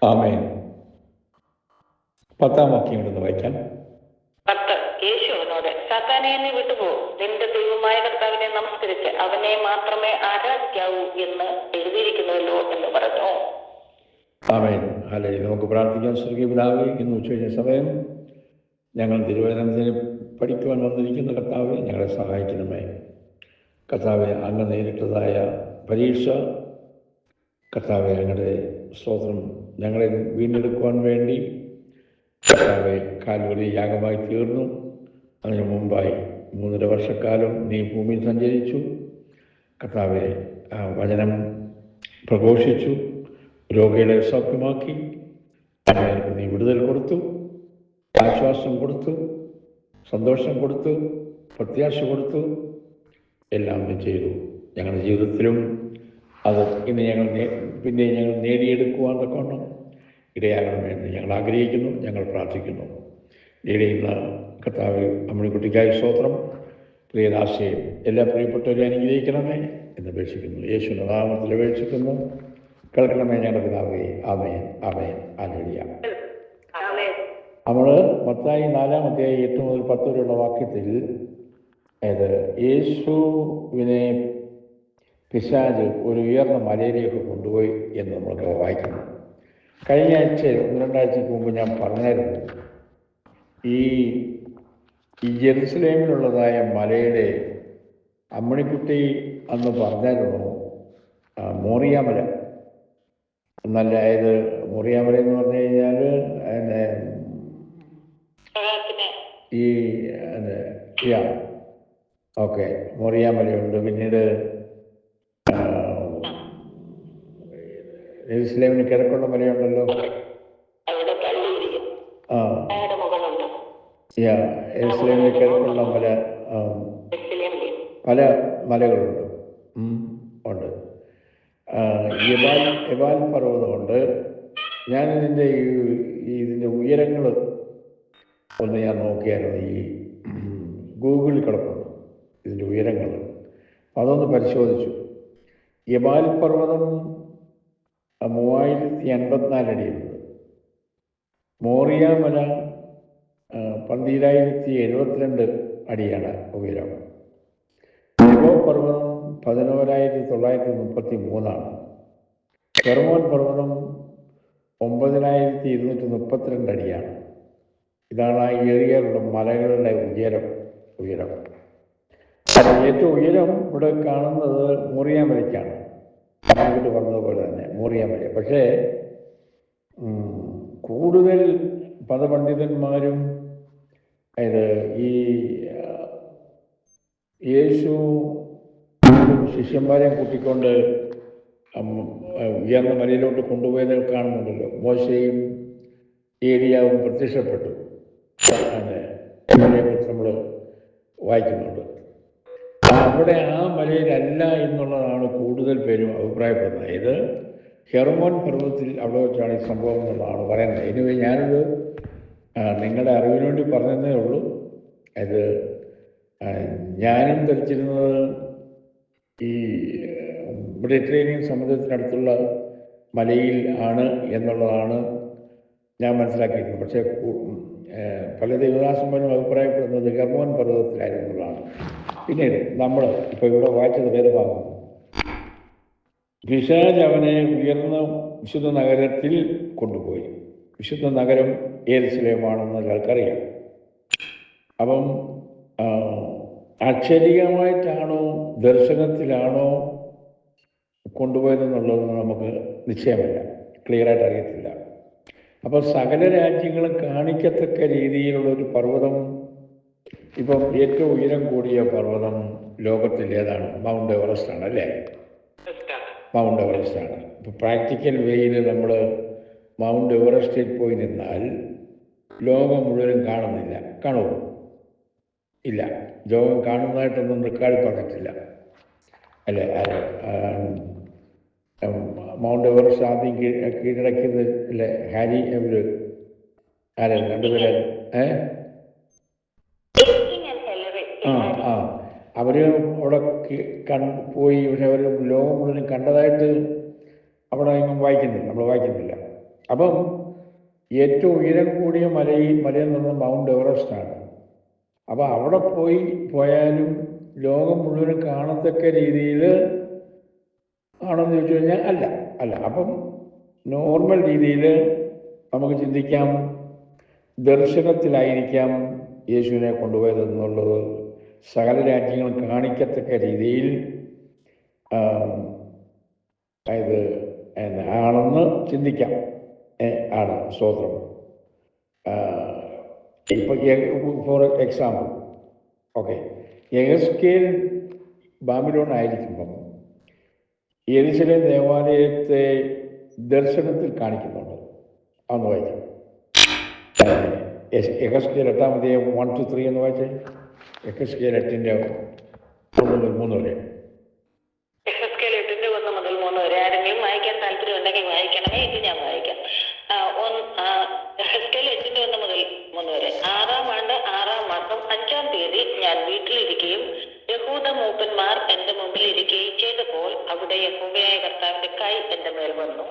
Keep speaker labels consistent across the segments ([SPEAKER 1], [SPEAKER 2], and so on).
[SPEAKER 1] ആമേൻ. 10-ാം വാക്യം ഇവിടുന്ന് വായിക്കാം.
[SPEAKER 2] 10. യേശു അവനോട്, സാത്താനെ, നീ വിട്ടുപോ, നിന്റെ ദൈവമായ കർത്താവിനെ നമസ്കരിച്ച് അവനെ മാത്രമേ ആരാധിക്കാവൂ എന്ന് എഴുതിയിരിക്കുന്നുവല്ലോ എന്ന് പറഞ്ഞു.
[SPEAKER 1] ആമേൻ. ഹല്ലേലൂയ. നമുക്ക് പ്രാർത്ഥിക്കാം. സ്വർഗീയ പിതാവേ, ഇന്ന് ഉച്ചകഴിഞ്ഞ സമയം ഞങ്ങൾ തിരുവചനത്തിന് പഠിക്കുവാൻ വന്നിരിക്കുന്ന കർത്താവെ, ഞങ്ങളെ സഹായിക്കണമേ. കർത്താവെ, അങ്ങ് നേരിട്ടതായ പരീക്ഷ, കർത്താവെ, അങ്ങയുടെ സ്തോത്രം, ഞങ്ങളെ വീണ്ടെടുക്കുവാൻ വേണ്ടി കർത്താവെ കാൽവരി യാഗമായി തീർന്നു. അതിനു മുമ്പായി 3.5 വർഷക്കാലം നീ ഭൂമിയിൽ സഞ്ചരിച്ചു. കർത്താവെ, വചനം പ്രഘോഷിച്ചു, രോഗികളെ സൗഖ്യമാക്കി, അനേകർക്ക് നീ വിടുതൽ കൊടുത്തു, ആശ്വാസം കൊടുത്തു, സന്തോഷം കൊടുത്തു, പ്രത്യാശ കൊടുത്തു, എല്ലാം നീ ചെയ്തു. ഞങ്ങളുടെ ജീവിതത്തിലും അത് ഇന്ന് ഞങ്ങൾ നേടിയെടുക്കുവാൻ തക്കവണ്ണം ഇടയാകണമെന്ന് ഞങ്ങൾ ആഗ്രഹിക്കുന്നു, ഞങ്ങൾ പ്രാർത്ഥിക്കുന്നു. ഇടയുന്ന കർത്താവ് അമ്മണിക്കുട്ടിക്കായ സ്തോത്രം, പ്രിയദാസയും എല്ലാ പ്രിയപ്പെട്ടവരെ അനുഗ്രഹിക്കണമേ എന്ന് അപേക്ഷിക്കുന്നു. യേശുവിന്റെ നാമത്തിൽ അപേക്ഷിക്കുന്നു. കേൾക്കണമേ ഞങ്ങളുടെ പിതാവേ. ആമേൻ, ആമേൻ, ഹല്ലേലൂയ. നമ്മൾ മത്തായി 4-ാം അധ്യായം 8 മുതൽ 10 വരെയുള്ള വാക്യത്തിൽ യേശുവിനെ പിശാച് ഒരു ഉയർന്ന മലയിലേക്ക് കൊണ്ടുപോയി എന്ന് നമ്മൾക്ക് വായിക്കുന്നു. കഴിഞ്ഞ ആഴ്ച 1-2 ആഴ്ചക്ക് മുമ്പ് ഞാൻ പറഞ്ഞായിരുന്നു, ഈ ജെറുസലേമിലുള്ളതായ മലയുടെ അമ്മണിക്കുട്ടി അന്ന് പറഞ്ഞായിരുന്നു മോറിയാമല എന്നല്ല. അതായത് മോറിയാമല എന്ന് പറഞ്ഞു കഴിഞ്ഞാൽ ഈ ഓക്കെ, മോറിയാമലയുണ്ട്. പിന്നീട് ജെറുസലേമിന് കിഴക്കുള്ള മലയുണ്ടല്ലോ. ജെറുസലേമിന് കിഴക്കുള്ള മല, പല മലകളുണ്ട് ഉണ്ട്. എബാൽ പർവ്വതമുണ്ട്. ഞാനിതിൻ്റെ ഇതിൻ്റെ ഉയരങ്ങൾ ഒന്ന് ഞാൻ നോക്കിയായിരുന്നു. ഈ ഗൂഗിളിൽ കിടപ്പുണ്ട് ഇതിൻ്റെ ഉയരങ്ങൾ. അതൊന്ന് പരിശോധിച്ചു. എബാൽ പർവ്വതം 3084 അടിയുണ്ട്. മോറിയാമല 12,072 അടിയാണ് ഉയരം. നെബോ പർവ്വതം 11,933 ഹെർമോൻ പർവ്വതം 9,232 അടിയാണ്. ഇതാണ് ആ ഏരിയയിലുള്ള മലകളുടെ ഉയരം. ഏറ്റവും ഉയരം ഇവിടെ കാണുന്നത് മോറിയാമലയ്ക്കാണ്. അങ്ങോട്ട് പറഞ്ഞതുപോലെ തന്നെ മോറിയാമല. പക്ഷേ കൂടുതൽ പദപണ്ഡിതന്മാരും ഈ യേശു ശിഷ്യന്മാരെ കൂട്ടിക്കൊണ്ട് ഉയർന്ന മലയിലോട്ട് കൊണ്ടുപോയത് കാണുന്നുണ്ടല്ലോ. മോശയും ഏലിയാവും പ്രത്യക്ഷപ്പെട്ടു. അതിനെക്കുറിച്ച് നമ്മൾ വായിക്കുന്നുണ്ട്. അവിടെ ആ മലയിലല്ല എന്നുള്ളതാണ് കൂടുതൽ പേരും അഭിപ്രായപ്പെടുന്നത്. ഇത് ഹെർമോൻ പർവ്വതത്തിൽ അവിടെ വെച്ചാണ് ഈ സംഭവം എന്നുള്ളതാണ് പറയുന്നത്. ഇനി ഞാനത് നിങ്ങളുടെ അറിവിന് വേണ്ടി പറഞ്ഞതേ ഉള്ളൂ. അത് ഞാനും ധരിച്ചിരുന്നത് ഈ മെഡിറ്ററേനിയൻ സമുദ്രത്തിനടുത്തുള്ള മലയിൽ ആണ് എന്നുള്ളതാണ് ഞാൻ മനസ്സിലാക്കിയിരുന്നത്. പക്ഷേ പല ദൈവദാസന്മാരും അഭിപ്രായപ്പെടുന്നത് ഹെർമോൻ പർവ്വതത്തിലായിരുന്നുള്ളതാണ്. പിന്നീട് നമ്മൾ ഇപ്പോൾ ഇവിടെ വായിച്ചത് വേദഭാഗം, പിശാച് അവനെ ഉയർന്ന വിശുദ്ധ നഗരത്തിൽ കൊണ്ടുപോയി. വിശുദ്ധ നഗരം യെരുശലേമാണെന്ന് ഞങ്ങൾക്കറിയാം. അപ്പം അക്ഷരികമായിട്ടാണോ ദർശനത്തിലാണോ കൊണ്ടുപോയതെന്നുള്ളത് നമുക്ക് നിശ്ചയമല്ല, ക്ലിയറായിട്ട് അറിയത്തില്ല. അപ്പോൾ സകല രാജ്യങ്ങളും കാണിക്കത്തക്ക രീതിയിലുള്ളൊരു പർവ്വതം, ഇപ്പം ഏറ്റവും ഉയരം കൂടിയ പർവ്വതം ലോകത്തിൽ ഏതാണ്? മൗണ്ട് എവറസ്റ്റ് ആണ്, അല്ലേ? മൗണ്ട് എവറസ്റ്റ് ആണ്. ഇപ്പോൾ പ്രാക്ടിക്കൽ വേയിൽ നമ്മൾ മൗണ്ട് എവറസ്റ്റിൽ പോയി നിന്നാൽ ലോകം മുഴുവനും കാണുന്നില്ല. കാണുമോ? ഇല്ല. ലോകം കാണുന്നതായിട്ടൊന്നും റെക്കോർഡ് പറഞ്ഞിട്ടില്ല, അല്ലേ? മൗണ്ട് എവറസ്റ്റ് ആദ്യം കീഴടക്കിയത് അല്ലേ ഹാരി അവർ രണ്ടുപേരെ അവർ അവിടെ പോയി. പക്ഷെ അവർ ലോകം മുഴുവൻ കണ്ടതായിട്ട് അവിടെ എങ്ങും വായിക്കുന്നില്ല, നമ്മൾ വായിക്കുന്നില്ല. അപ്പം ഏറ്റവും ഉയരം കൂടിയ മലയിൽ നിന്ന് മൗണ്ട് എവറസ്റ്റാണ്. അപ്പോൾ അവിടെ പോയാലും ലോകം മുഴുവൻ കാണത്തക്ക രീതിയിൽ ആണെന്ന് ചോദിച്ചു കഴിഞ്ഞാൽ അല്ല. അപ്പം നോർമൽ രീതിയിൽ നമുക്ക് ചിന്തിക്കാം, ദർശനത്തിലായിരിക്കാം യേശുവിനെ കൊണ്ടുപോയതെന്നുള്ളത് സകല രാജ്യങ്ങളും കാണിക്കത്തക്ക രീതിയിൽ ഇത് ആണെന്ന് ചിന്തിക്കാം. ആണ് സ്തോത്രം. ഇപ്പം ഫോർ എക്സാമ്പിൾ, ഓക്കെ, യെഹെസ്കേൽ ബാബിലോൺ ആയിരിക്കുമ്പം യെരൂശലേം ദേവാലയത്തെ ദർശനത്തിൽ കാണിക്കുന്നുണ്ട്. അതൊന്ന് വായിക്കാം. യെഹെസ്കേൽ 8-ാം 1-3 എന്ന് വായിച്ചേ. യെഹെസ്കേൽ 8-3 വരെ.
[SPEAKER 2] യെഹെസ്കേൽ 8-1 വരെ ആരെങ്കിലും വായിക്കാൻ താല്പര്യം ഉണ്ടെങ്കിൽ വായിക്കണമേ. ഇത് ഞാൻ വായിക്കാം. യെഹെസ്കേൽ 8-1 വരെ. 6-ാം ആണ്ട് 6-ാം മാസം 5-ാം തീയതി ഞാൻ വീട്ടിലിരിക്കുകയും യഹൂദ മൂപ്പന്മാർ എന്റെ മുമ്പിൽ ഇരിക്കുകയും ചെയ്തപ്പോൾ അവിടെ യഹോവയായ കർത്താവിന്റെ കൈ എന്റെ മേൽ വന്നു.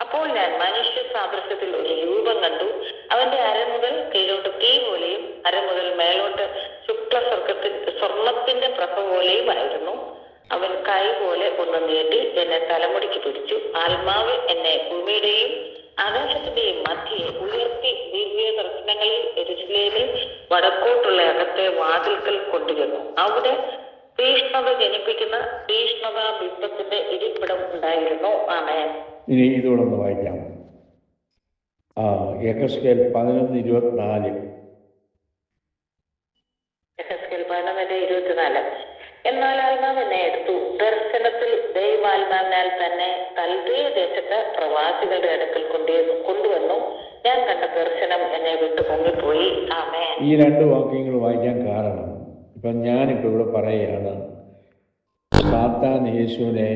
[SPEAKER 2] അപ്പോൾ ഞാൻ മനുഷ്യ സാദൃശ്യത്തിൽ ഒരു രൂപം കണ്ടു. അവന്റെ അര മുതൽ കീഴോട്ട് തീ പോലെയും അര മുതൽ മേലോട്ട് ശുക്ല സ്വർണത്തിന്റെ പ്രഭ പോലെയും ആയിരുന്നു. അവൻ കൈ പോലെ ഒന്ന് നീട്ടി എന്നെ തലമുടിക്ക് പിടിച്ചു. ആത്മാവ് എന്നെ ഭൂമിയുടെയും ആകാശത്തിന്റെയും മധ്യയെ ഉയർത്തി ദിവ്യ ദർശനങ്ങളിൽ യെരൂശലേമിൽ വടക്കോട്ടുള്ള അകത്തെ വാതിൽക്കൽ കൊണ്ടുവന്നു. അവിടെ തീഷ്ണത ജനിപ്പിക്കുന്ന തീഷ്ണതാ ബിംബത്തിന്റെ ഇരിപ്പിടം ഉണ്ടായിരുന്നു. ആമേൻ.
[SPEAKER 1] ഇനി ഇതോടെ ഒന്ന് വായിക്കാം. യെഹെസ്കേൽ 11:24.
[SPEAKER 2] യെഹെസ്കേൽ 11:24. എന്നാൽ ആത്മാവ് എന്നെ എടുത്തു. ദർശനത്തിൽ ദൈവാത്മാവിനാൽ തന്നെ കൽദയ ദേശത്ത് പ്രവാസികളുടെ അടുക്കൽ കൊണ്ടുവന്നു. ഞാൻ കണ്ട ദർശനം എന്നെ വിട്ടു പൊങ്ങിപ്പോയി. ആമേൻ.
[SPEAKER 1] ഈ 2 വാക്യങ്ങൾ വായിക്കാൻ കാരണം, ഇപ്പം ഞാനിപ്പോൾ ഇവിടെ പറയുകയാണ്, സാത്താൻ യേശുവിനെ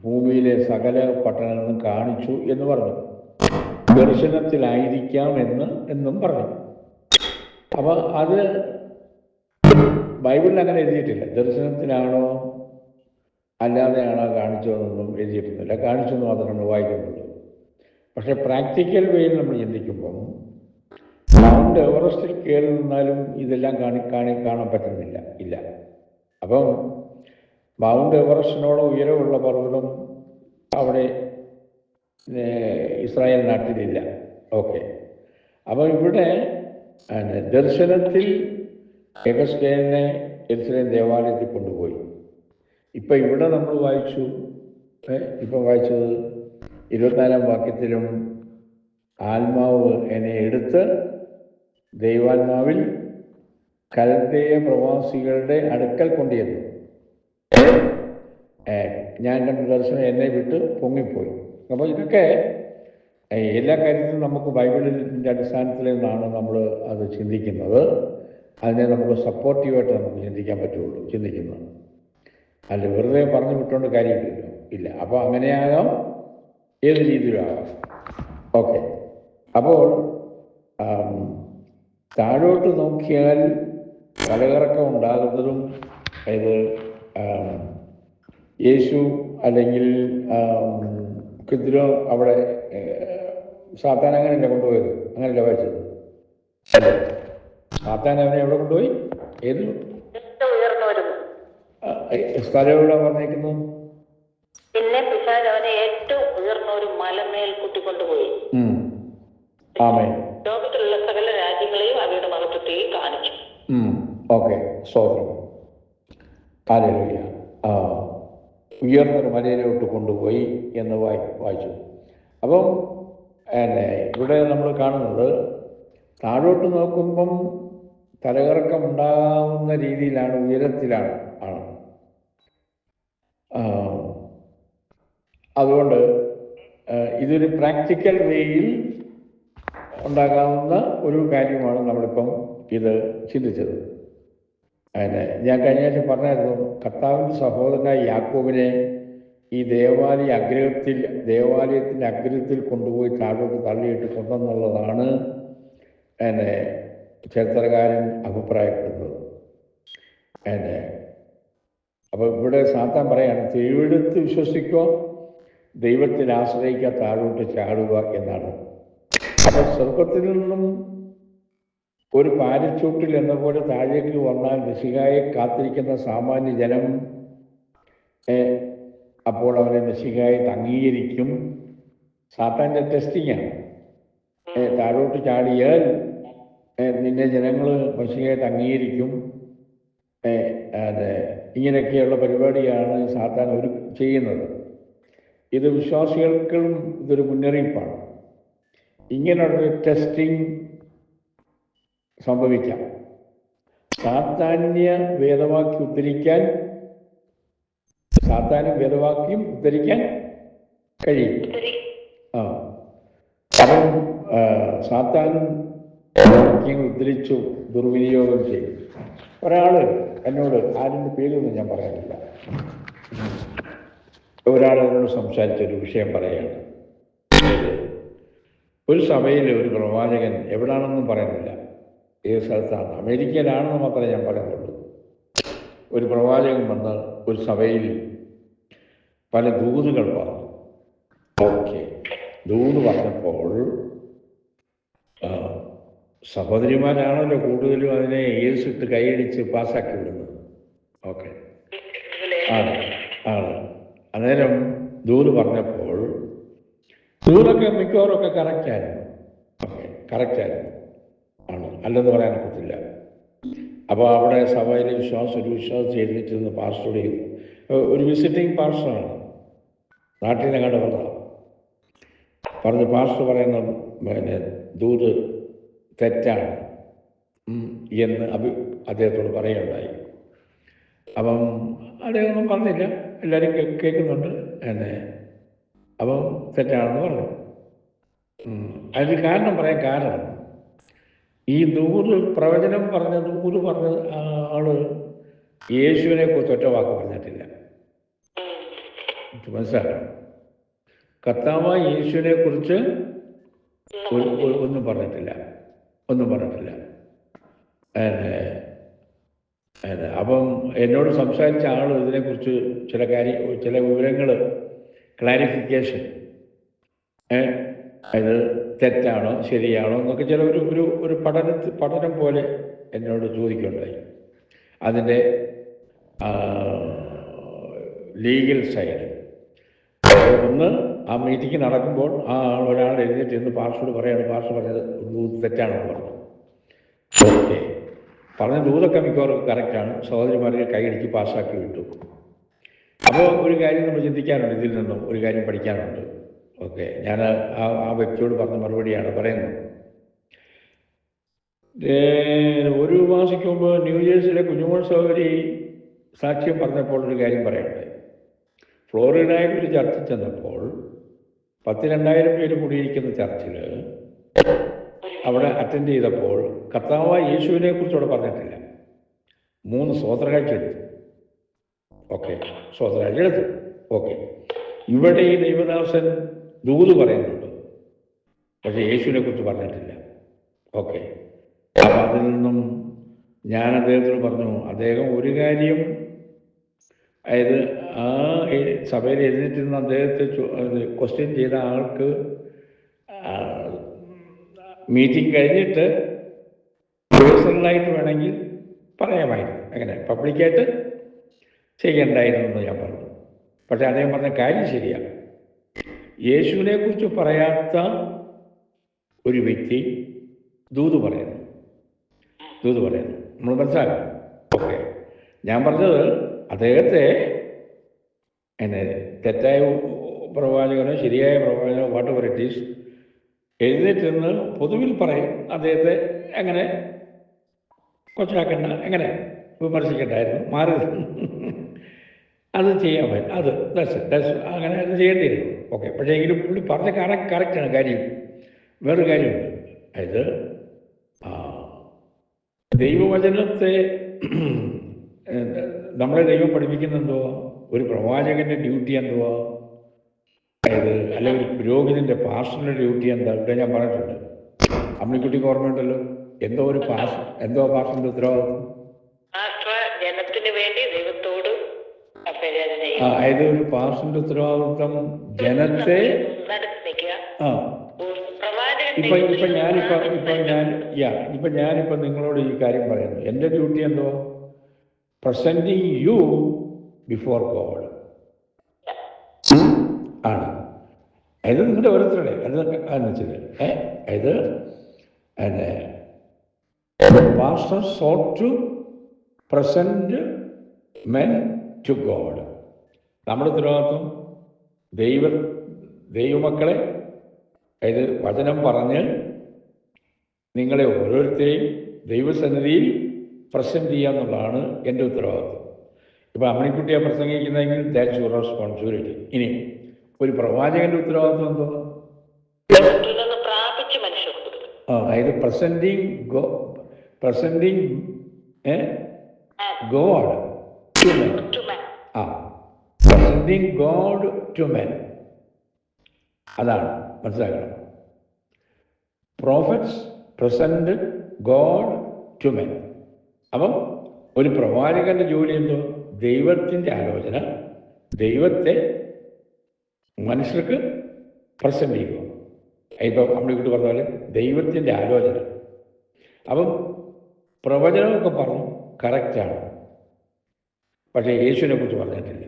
[SPEAKER 1] ഭൂമിയിലെ സകല പട്ടണങ്ങളും കാണിച്ചു എന്ന് പറഞ്ഞു. ദർശനത്തിലായിരിക്കാം എന്നും പറഞ്ഞു. അപ്പം അത് ബൈബിളിൽ അങ്ങനെ എഴുതിയിട്ടില്ല. ദർശനത്തിലാണോ അല്ലാതെയാണോ കാണിച്ചതെന്നൊന്നും എഴുതിയിട്ടൊന്നുമില്ല. കാണിച്ചെന്ന് മാത്രമേ നമ്മൾ വായിക്കുന്നുള്ളൂ. പക്ഷെ പ്രാക്ടിക്കൽ വേയിൽ നമ്മൾ ചിന്തിക്കുമ്പം മൗണ്ട് എവറസ്റ്റിൽ കയറി നിന്നാലും ഇതെല്ലാം കാണാൻ പറ്റുന്നില്ല. ഇല്ല. അപ്പം മൗണ്ട് എവറസ്റ്റിനോട് ഉയരമുള്ള പർവ്വതം അവിടെ ഇസ്രായേൽ നാട്ടിലില്ല. ഓക്കെ. അപ്പോൾ ഇവിടെ ദർശനത്തിൽ യെഹെസ്കേലിനെ യെരൂശലേം ദേവാലയത്തിൽ കൊണ്ടുപോയി. ഇപ്പം ഇവിടെ നമ്മൾ വായിച്ചത് 24-ാം വാക്യത്തിലും ആത്മാവ് എന്നെ എടുത്ത് ദൈവാത്മാവിൽ കൽദയ പ്രവാസികളുടെ അടുക്കൽ കൊണ്ടുവന്നു. ഞാൻ കണ്ട ദർശനം എന്നെ വിട്ട് പൊങ്ങിപ്പോയി. അപ്പോൾ ഇതൊക്കെ എല്ലാ കാര്യത്തിലും നമുക്ക് ബൈബിളിൻ്റെ അടിസ്ഥാനത്തിൽ നിന്നാണ് നമ്മൾ അത് ചിന്തിക്കുന്നത്. അതിനെ നമുക്ക് സപ്പോർട്ടീവായിട്ട് നമുക്ക് ചിന്തിക്കുന്നത്. അല്ല വെറുതെ പറഞ്ഞു വിട്ടുകൊണ്ട് കാര്യമില്ലല്ലോ. ഇല്ല. അപ്പോൾ അങ്ങനെയാകാം, ഏത് രീതിയിലും ആകാം. ഓക്കെ. അപ്പോൾ താഴോട്ട് നോക്കിയാൽ തലകറക്കം ഉണ്ടാകുന്നതും ഇത് യേശു അല്ലെങ്കിൽ കിദ്രോ അവിടെ സാത്താൻ അങ്ങനെയല്ല കൊണ്ടുപോയത്. അങ്ങനെയല്ല വായിച്ചത്. സാത്താൻ അവനെ എവിടെ കൊണ്ടുപോയി? ഏത് സ്ഥലം എവിടെ പറഞ്ഞേക്കുന്നു?
[SPEAKER 2] പിന്നെ പിശാച് അവനെ ഏറ്റവും ഉയർന്ന ഒരു മലമേൽ കൂട്ടിക്കൊണ്ടുപോയി.
[SPEAKER 1] ആമേൻ.
[SPEAKER 2] ലോകത്തിലുള്ള സകല രാജ്യങ്ങളെയും അവയുടെ മഹത്വത്തെയും കാണിച്ചു.
[SPEAKER 1] ഓക്കെ. സ്തോത്രം. ഹല്ലേലൂയ. ഉയർന്നൊരു മലയിലോട്ട് കൊണ്ടുപോയി എന്ന് വായിച്ചു. അപ്പം ഇവിടെ നമ്മൾ കാണുന്നത് താഴോട്ട് നോക്കുമ്പം തലകറക്കം ഉണ്ടാകുന്ന രീതിയിലാണ്, ഉയരത്തിലാണ് ആണ്. അതുകൊണ്ട് ഇതൊരു പ്രാക്ടിക്കൽ വേയിൽ ഉണ്ടാകാവുന്ന ഒരു കാര്യമാണ് നമ്മളിപ്പം ഇത് ചിന്തിച്ചത്. ഞാൻ കഴിഞ്ഞ ആഴ്ച പറഞ്ഞായിരുന്നു, കർത്താവിൻ്റെ സഹോദരനായ യാക്കോബിനെ ഈ ദേവാലയത്തിൻ്റെ അഗ്രത്തിൽ കൊണ്ടുപോയി താഴോട്ട് തള്ളിയിട്ട് കൊണ്ടെന്നുള്ളതാണ് ചരിത്രകാരൻ അഭിപ്രായപ്പെടുന്നത്. അപ്പോൾ ഇവിടെ സാത്താൻ പറയാണ്, തിരുവെഴുത്ത് വിശ്വസിക്കോ, ദൈവത്തിൽ ആശ്രയിക്കാൻ താഴോട്ട് ചാടുക എന്നാണ്. അപ്പോൾ സ്വർഗത്തിൽ നിന്നും ഒരു പാരച്ചൂട്ടിൽ എന്ന പോലെ താഴേക്ക് വന്നാൽ മെസ്സിഹായെ കാത്തിരിക്കുന്ന സാമാന്യ ജനം അപ്പോൾ അവനെ മെസ്സിഹായെ അംഗീകരിക്കും. സാത്താൻ്റെ ടെസ്റ്റിങ്ങാണ്. താഴോട്ട് ചാടിയാൽ നിന്നെ ജനങ്ങൾ മെസ്സിഹായെ അംഗീകരിക്കും. ഇങ്ങനെയൊക്കെയുള്ള പരിപാടിയാണ് സാത്താൻ ചെയ്യുന്നത്. ഇത് വിശ്വാസികൾക്കും ഇതൊരു മുന്നറിയിപ്പാണ്. ഇങ്ങനെയുള്ളൊരു ടെസ്റ്റിംഗ് സംഭവിക്കാം. സാത്താന്യ വേദവാക്യം ഉദ്ധരിക്കാൻ കഴിയും. അപ്പം സാത്താൻ വാക്യങ്ങൾ ഉദ്ധരിച്ചു ദുർവിനിയോഗം ചെയ്യും. ഒരാൾ എന്നോട്, ആരുടെ പേരൊന്നും ഞാൻ പറയാനില്ല, ഒരാൾ എന്നോട് സംസാരിച്ചൊരു വിഷയം പറയുകയാണ്. ഒരു സഭയിൽ ഒരു പ്രവാചകൻ, എവിടാണെന്നും പറയുന്നില്ല, ഏത് സ്ഥലത്താണ്, അമേരിക്കയിലാണെന്ന് മാത്രമേ ഞാൻ പറയുന്നുള്ളൂ, ഒരു പ്രവാചകൻ വന്ന് ഒരു സഭയിൽ പല ദൂതുകൾ പറഞ്ഞു. ഓക്കെ, ദൂത് പറഞ്ഞപ്പോൾ സഹോദരിമാരാണല്ലോ കൂടുതലും അതിനെ ഏസിട്ട് കൈയടിച്ച് പാസ്സാക്കി വിടുന്നത്. ഓക്കെ, ആണ്. അന്നേരം ദൂത് പറഞ്ഞപ്പോൾ ദൂതൊക്കെ മിക്കവാറൊക്കെ കറക്റ്റായിരുന്നു. ഓക്കെ, കറക്റ്റായിരുന്നു, ആണ്, അല്ലെന്ന് പറയാനൊക്കത്തില്ല. അപ്പോൾ അവിടെ സഭയിലെ ഒരു വിശ്വാസം ചെയ്തിട്ടിരുന്ന പാസ്റ്ററുടെ ഒരു വിസിറ്റിംഗ് പാസ്റ്ററാണ്, നാട്ടിൽ നിന്ന് കണ്ട് പറഞ്ഞു പാസ്റ്റർ പറയുന്ന ദൂത് തെറ്റാണ് എന്ന് അദ്ദേഹത്തോട് പറയുകയുണ്ടായി. അപ്പം അദ്ദേഹമൊന്നും പറഞ്ഞില്ല, എല്ലാവരും കേൾക്കുന്നുണ്ട് എന്നെ. അപ്പം തെറ്റാണെന്ന് പറഞ്ഞു. അതിന് കാരണം കാരണം ഈ പ്രവചനം പറഞ്ഞ ആള് യേശുവിനെ കുറിച്ച് ഒറ്റ വാക്ക് പറഞ്ഞിട്ടില്ല. മനസ്സിലാക്കണം, കർത്താവായ യേശുവിനെ കുറിച്ച് ഒന്നും പറഞ്ഞിട്ടില്ല. അപ്പം എന്നോട് സംസാരിച്ച ആൾ ഇതിനെക്കുറിച്ച് ചില വിവരങ്ങൾ, ക്ലാരിഫിക്കേഷൻ, ഇത് തെറ്റാണോ ശരിയാണോ എന്നൊക്കെ ചില ഒരു പഠനം പോലെ എന്നോട് ചോദിക്കുകയുണ്ടായി. അതിൻ്റെ ലീഗൽ സൈഡ് ഒന്ന്, ആ മീറ്റിംഗ് നടക്കുമ്പോൾ ഒരാൾ എഴുന്നേറ്റ് എന്ന് പാസ്റ്ററോട് പാസ്റ്റർ പറഞ്ഞത് തെറ്റാണെന്ന് പറഞ്ഞു. ഓക്കെ, പറഞ്ഞ ദൂതൊക്കെ മിക്കവാറും കറക്റ്റാണ്, സഹോദരിമാർക്ക് കൈയടിച്ച് പാസ്സാക്കി വിട്ടു. അപ്പോൾ ഒരു കാര്യം നമ്മൾ ചിന്തിക്കാനുണ്ട്, ഇതിൽ നിന്നും ഒരു കാര്യം പഠിക്കാനുണ്ട്. ഓക്കെ, ഞാൻ ആ വ്യക്തിയോട് പറഞ്ഞ മറുപടിയാണ് പറയുന്നത്. ഒരു മാസയ്ക്ക് മുമ്പ് ന്യൂജേഴ്സിയിലെ കുഞ്ഞുമോൾ സഹോദരി സാക്ഷ്യം പറഞ്ഞപ്പോൾ ഒരു കാര്യം പറയണ്ടേ. ഫ്ലോറിഡയിൽ ഒരു ചർച്ചിൽ ചെന്നപ്പോൾ 10,000 പേര് കൂടിയിരിക്കുന്ന ചർച്ചിൽ അവിടെ അറ്റൻഡ് ചെയ്തപ്പോൾ കർത്താവായ യേശുവിനെ കുറിച്ച് അവിടെ പറഞ്ഞിട്ടില്ല. 3 സ്വോത്രകാഴ്ച എടുത്തു. ഓക്കെ, സ്വോത്രകാഴ്ച എടുത്തു. ഓക്കെ, ഇവിടെ ഈ ദൈവദാസൻ ദൂത് പറയുന്നുണ്ട്, പക്ഷേ യേശുവിനെ കുറിച്ച് പറഞ്ഞിട്ടില്ല. ഓക്കെ, അപ്പം അതിൽ നിന്നും ഞാൻ അദ്ദേഹത്തോട് പറഞ്ഞു, അദ്ദേഹം ഒരു കാര്യം, അതായത് ആ സഭയിൽ എഴുന്നേറ്റിരുന്ന അദ്ദേഹത്തെ ക്വസ്റ്റ്യൻ ചെയ്ത ആൾക്ക് മീറ്റിംഗ് കഴിഞ്ഞിട്ട് പേഴ്സണലായിട്ട് വേണമെങ്കിൽ പറയാമായിരുന്നു, അങ്ങനെ പബ്ലിക്കായിട്ട് ചെയ്യണ്ടായിരുന്നു എന്ന് ഞാൻ പറഞ്ഞു. പക്ഷെ അദ്ദേഹം പറഞ്ഞ കാര്യം ശരിയാണ്. യേശുവിനെ കുറിച്ച് പറയാത്ത ഒരു വ്യക്തി ദൂത് പറയുന്നു. നമ്മൾ മനസ്സിലാക്കണം. ഓക്കെ, ഞാൻ പറഞ്ഞത് അദ്ദേഹത്തെ തെറ്റായ പ്രവാചകനോ ശരിയായ പ്രവാചകനോ വാട്ട് എവർ ഇറ്റ് ഈസ് എഴുന്നേറ്റെന്ന് പൊതുവിൽ പറയും. അദ്ദേഹത്തെ എങ്ങനെ കൊച്ചാക്കണ്ട, എങ്ങനെ വിമർശിക്കണ്ടായിരുന്നു, മാറി അത് ചെയ്യാൻ പറ്റും, അത് അങ്ങനെ അത് ചെയ്യേണ്ടിയിരുന്നു. ഓക്കെ, പക്ഷേ എങ്കിലും പുള്ളി പറഞ്ഞ കറക്റ്റാണ് കാര്യം. വേറൊരു കാര്യമുണ്ട്, അതായത് ദൈവവചനത്തെ നമ്മളെ ദൈവം പഠിപ്പിക്കുന്നെന്തോ, ഒരു പ്രവാചകൻ്റെ ഡ്യൂട്ടി എന്തുവാ, അതായത് അല്ലെ ഒരു പുരോഹിതൻ്റെ പാസ്റ്ററിൻ്റെ ഡ്യൂട്ടി എന്താ, ഇവിടെ ഞാൻ പറഞ്ഞിട്ടുണ്ട്. അമ്മിക്കുട്ടിക്ക് ഓർമ്മയുണ്ടല്ലോ, എന്തോ പാസ്റ്ററിൻ്റെ ഉത്തരവാദിത്വം
[SPEAKER 2] ജനത്തിന് വേണ്ടി ദൈവത്തോട്
[SPEAKER 1] അതായത് ഒരു പാസ്റ്ററിന്റെ ഉത്തരവാദിത്വം ജനത്തെ ഞാനിപ്പോ നിങ്ങളോട് ഈ കാര്യം പറയുന്നു. എൻ്റെ ഡ്യൂട്ടി എന്തോ? പ്രസന്റിങ് യു ബിഫോർ ഗോഡ് ആണ്. അത് നിങ്ങളുടെ ഓരോരുത്തരുടെ അതെന്ന് വെച്ചത് ഇത് pastor sought to present men to God. നമ്മുടെ ഉത്തരവാദിത്വം ദൈവമക്കളെ അതായത് വചനം പറഞ്ഞ് നിങ്ങളെ ഓരോരുത്തരെയും ദൈവസന്നിധിയിൽ പ്രസന്റ് ചെയ്യുക എന്നുള്ളതാണ് എൻ്റെ ഉത്തരവാദിത്വം. ഇപ്പം അമ്മണിക്കുട്ടിയെ പ്രസംഗിക്കുന്നതെങ്കിൽ ദാറ്റ്സ് യുവർ റെസ്പോൺസിബിലിറ്റി. ഇനി ഒരു പ്രവാചകന്റെ ഉത്തരവാദിത്വം എന്തോ? അതായത് presenting God to men. Presenting God to men, അതാണ് മനസ്സിലാക്കണം. Prophets present God to men. അപ്പം ഒരു പ്രവാചകന്റെ ജോലി എന്തോ? ദൈവത്തിൻ്റെ ആലോചന ദൈവത്തെ മനുഷ്യർക്ക് പ്രസന്റ് ചെയ്യുക. ഇപ്പോൾ അമ്മണിക്കുട്ടി പറഞ്ഞ പോലെ ദൈവത്തിൻ്റെ ആലോചന. അപ്പം പ്രവചനമൊക്കെ പറഞ്ഞു, കറക്റ്റാണ്. പക്ഷേ യേശുവിനെ കുറിച്ച് പറഞ്ഞിട്ടില്ല.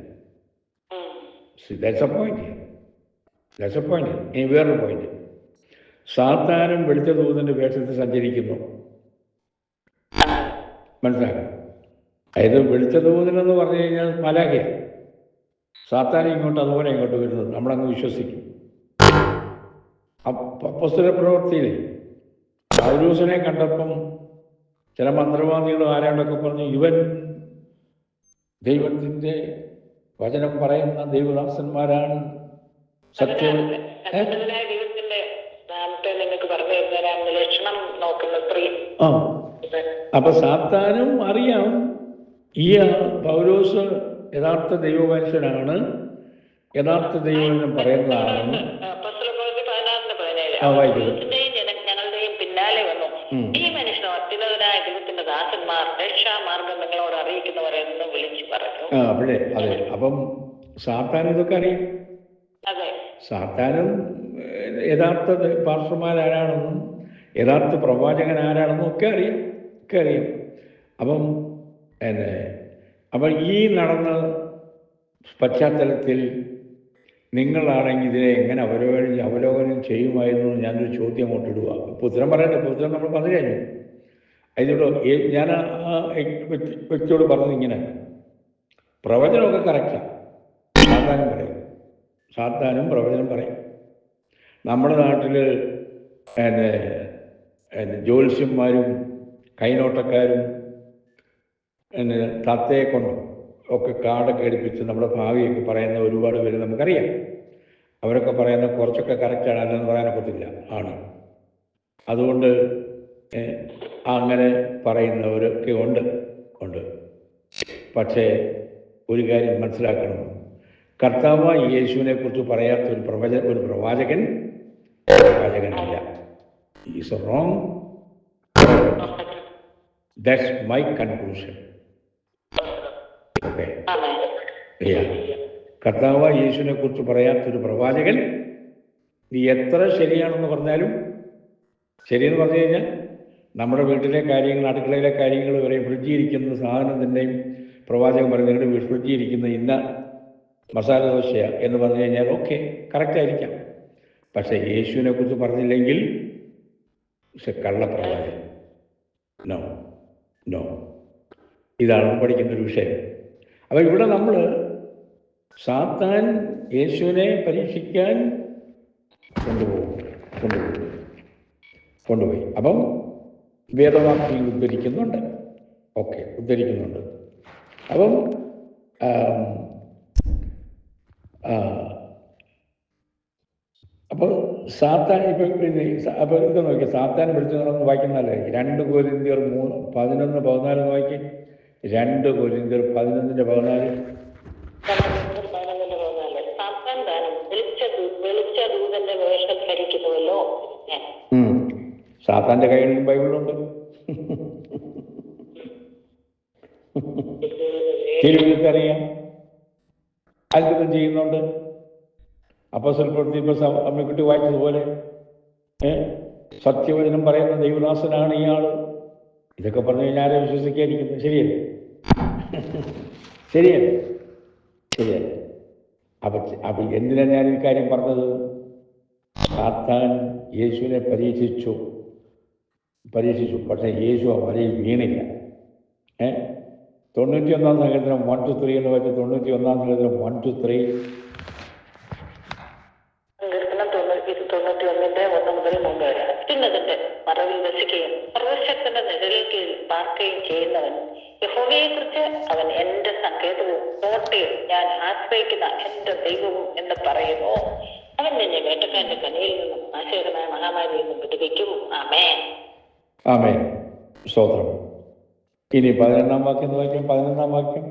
[SPEAKER 1] That's A point. ഇനി വേറൊരു പോയിന്റ്, സാത്താനും വെളിച്ച ദൂതന്റെ വേഷത്തിൽ സഞ്ചരിക്കുന്നു. മനസ്സിലാക്കണം. അതായത് വെളിച്ച ദൂതനെന്ന് പറഞ്ഞു കഴിഞ്ഞാൽ മലാഖയാണ്. സാത്താൻ ഇങ്ങോട്ട് അതുപോലെ ഇങ്ങോട്ട് വരുന്നത് നമ്മളങ്ങ് വിശ്വസിക്കും. അപ്പോസ്തല പ്രവൃത്തിയിൽ പൗലോസിനെ കണ്ടപ്പം ചില മന്ത്രവാദികളും ആരാണ്ടൊക്കെ പറഞ്ഞു, ഇവൻ ദൈവത്തിൻ്റെ വചനം പറയുന്ന ദൈവദാസന്മാരാണ്, സത്യം. അപ്പൊ സാത്താനും അറിയാം ഈ പൗലോസ് യഥാർത്ഥ ദൈവമനുഷ്യനാണ്, യഥാർത്ഥ ദൈവം പറയുന്നതാണെന്ന്.
[SPEAKER 2] ഞങ്ങളുടെയും പിന്നാലെ വന്നു, ഈ മനുഷ്യനോ അത്യുന്നതനായ ദൈവത്തിന്റെ ദാസന്മാർ രക്ഷാമാർഗം നിങ്ങളോട് അറിയിക്കുന്നവർ എന്ന് വിളിച്ചു പറഞ്ഞു.
[SPEAKER 1] അപ്പോഴേ അതെ. അപ്പം സാത്താനും ഇതൊക്കെ അറിയാം. സാത്താനും യഥാർത്ഥ പാസ്റ്റർമാരാരാണെന്നും യഥാർത്ഥ പ്രവാചകൻ ആരാണെന്നും ഒക്കെ അറിയാം. അപ്പം ഈ നടന്ന പശ്ചാത്തലത്തിൽ നിങ്ങളാണെങ്കിൽ ഇതിനെ എങ്ങനെ അവലോകനം ചെയ്യുമായിരുന്നു എന്ന് ഞാനൊരു ചോദ്യം അങ്ങോട്ട് ഇടുക. ഇപ്പോൾ ഉത്തരം പറയട്ടെ. ഇപ്പോൾ ഉത്തരം നമ്മൾ പറഞ്ഞു കഴിഞ്ഞു. അതിനോട് ഞാൻ ആ വ്യക്തിയോട് പറഞ്ഞത് ഇങ്ങനെ, പ്രവചനമൊക്കെ കറക്റ്റാണ്. സാത്താനും പ്രവചനം പറയും. നമ്മുടെ നാട്ടിൽ ജ്യോത്സ്യന്മാരും കൈനോട്ടക്കാരും തത്തയെ കൊണ്ടും ഒക്കെ കാടൊക്കെ എടുപ്പിച്ച് നമ്മുടെ ഭാവിയൊക്കെ പറയുന്ന ഒരുപാട് പേര് നമുക്കറിയാം. അവരൊക്കെ പറയുന്ന കുറച്ചൊക്കെ കറക്റ്റാണ്, അല്ലെന്ന് പറയാനൊക്കത്തില്ല, ആണ്. അതുകൊണ്ട് അങ്ങനെ പറയുന്നവരൊക്കെ ഉണ്ട്. പക്ഷേ ഒരു കാര്യം മനസ്സിലാക്കണം, കർത്താവായ യേശുവിനെ കുറിച്ച് പറയാത്ത ഒരു പ്രവാചകനല്ല. Is wrong. That's my conclusion. Okay. കർത്താവായ യേശുവിനെ കുറിച്ച് പറയാത്തൊരു പ്രവാചകൻ നീ എത്ര ശരിയാണെന്ന് പറഞ്ഞാലും, ശരിയെന്ന് പറഞ്ഞു കഴിഞ്ഞാൽ നമ്മുടെ വീട്ടിലെ കാര്യങ്ങൾ, അടുക്കളയിലെ കാര്യങ്ങൾ വരെ ഫ്രിഡ്ജിരിക്കുന്ന സാധനത്തിൻ്റെയും പ്രവാചകൻ പറയും നിങ്ങളുടെ ഫ്രിഡ്ജിരിക്കുന്ന ഇന്ന മസാല ദോശയാണ് എന്ന് പറഞ്ഞു കഴിഞ്ഞാൽ ഓക്കെ, കറക്റ്റായിരിക്കാം. പക്ഷേ യേശുവിനെ കുറിച്ച് പറഞ്ഞില്ലെങ്കിൽ കള്ളപ്രവാചകൻ. നോ. ഇതാണ് പഠിക്കുന്ന ഒരു വിഷയം. അപ്പം ഇവിടെ നമ്മൾ സാത്താൻ യേശുവിനെ പരീക്ഷിക്കാൻ കൊണ്ടുപോയി. അപ്പം വേദവാക്യങ്ങൾ ഉദ്ധരിക്കുന്നുണ്ട്. അപ്പം അപ്പോൾ സാത്താൻ അപ്പോൾ ഇത് നോക്കി, സാത്താൻ വിളിച്ചു നടന്ന് വായിക്കുന്നതല്ലായിരിക്കും. 2 കൊരിന്ത്യർ 11:14 നോക്കി. 2 കൊരിന്ത്യർ 11:14. സാത്താന്റെ കയ്യിലും ബൈബിളുണ്ട്. തിരുവഴുത്തറിയാം. അത്ഭുതം ചെയ്യുന്നുണ്ട്. അപ്പോസ്തല പ്രവൃത്തി ഇപ്പോൾ അമ്മക്കുട്ടി വായിച്ചതുപോലെ സത്യവചനം പറയുന്ന ദൈവദാസനാണ് ഇയാൾ. ഇതൊക്കെ പറഞ്ഞു കഴിഞ്ഞാൽ ആരെ വിശ്വസിക്കാതിരിക്കുന്നത്? ശരിയല്ലേ? ശരിയല്ലേ? ശരിയല്ലേ? അപ്പം എന്തിനാണ് ഞാൻ ഈ കാര്യം പറഞ്ഞത്? സാത്താൻ യേശുവിനെ പരീക്ഷിച്ചു. പക്ഷേ യേശു ആ വലയിൽ വീണില്ല. 91 സങ്കീർത്തനം 1 to 3 എന്ന് വെച്ച് 91 സങ്കീർത്തനം 1 to 3.
[SPEAKER 2] സങ്കീർത്തനം 91 1 മുതൽ 3 വരെ. അത്യുന്നതന്റെ മറവിൽ വസിക്കുകയും സർവശക്തന്റെ നിഴലിൽ കീഴിൽ പാർക്കുകയും ചെയ്യുന്നവൻ യഹോവയെ കുറിച്ച് അവൻ എന്റെ സങ്കേതവും കോട്ടയും ഞാൻ ആശ്രയിക്കുന്ന എന്റെ ദൈവവും എന്ന് പറയുന്നു. അവൻ നിന്നെ വേട്ടക്കാരന്റെ കനിയിൽ നിന്നും നാശകരമായ മഹാമാരിയിൽ നിന്നും വിടുവിക്കും. ആമേൻ.
[SPEAKER 1] ആമേൻ. സ്തോത്രം. ഇനി 11 വാക്യം വായിക്കാം. 11 വാക്യം.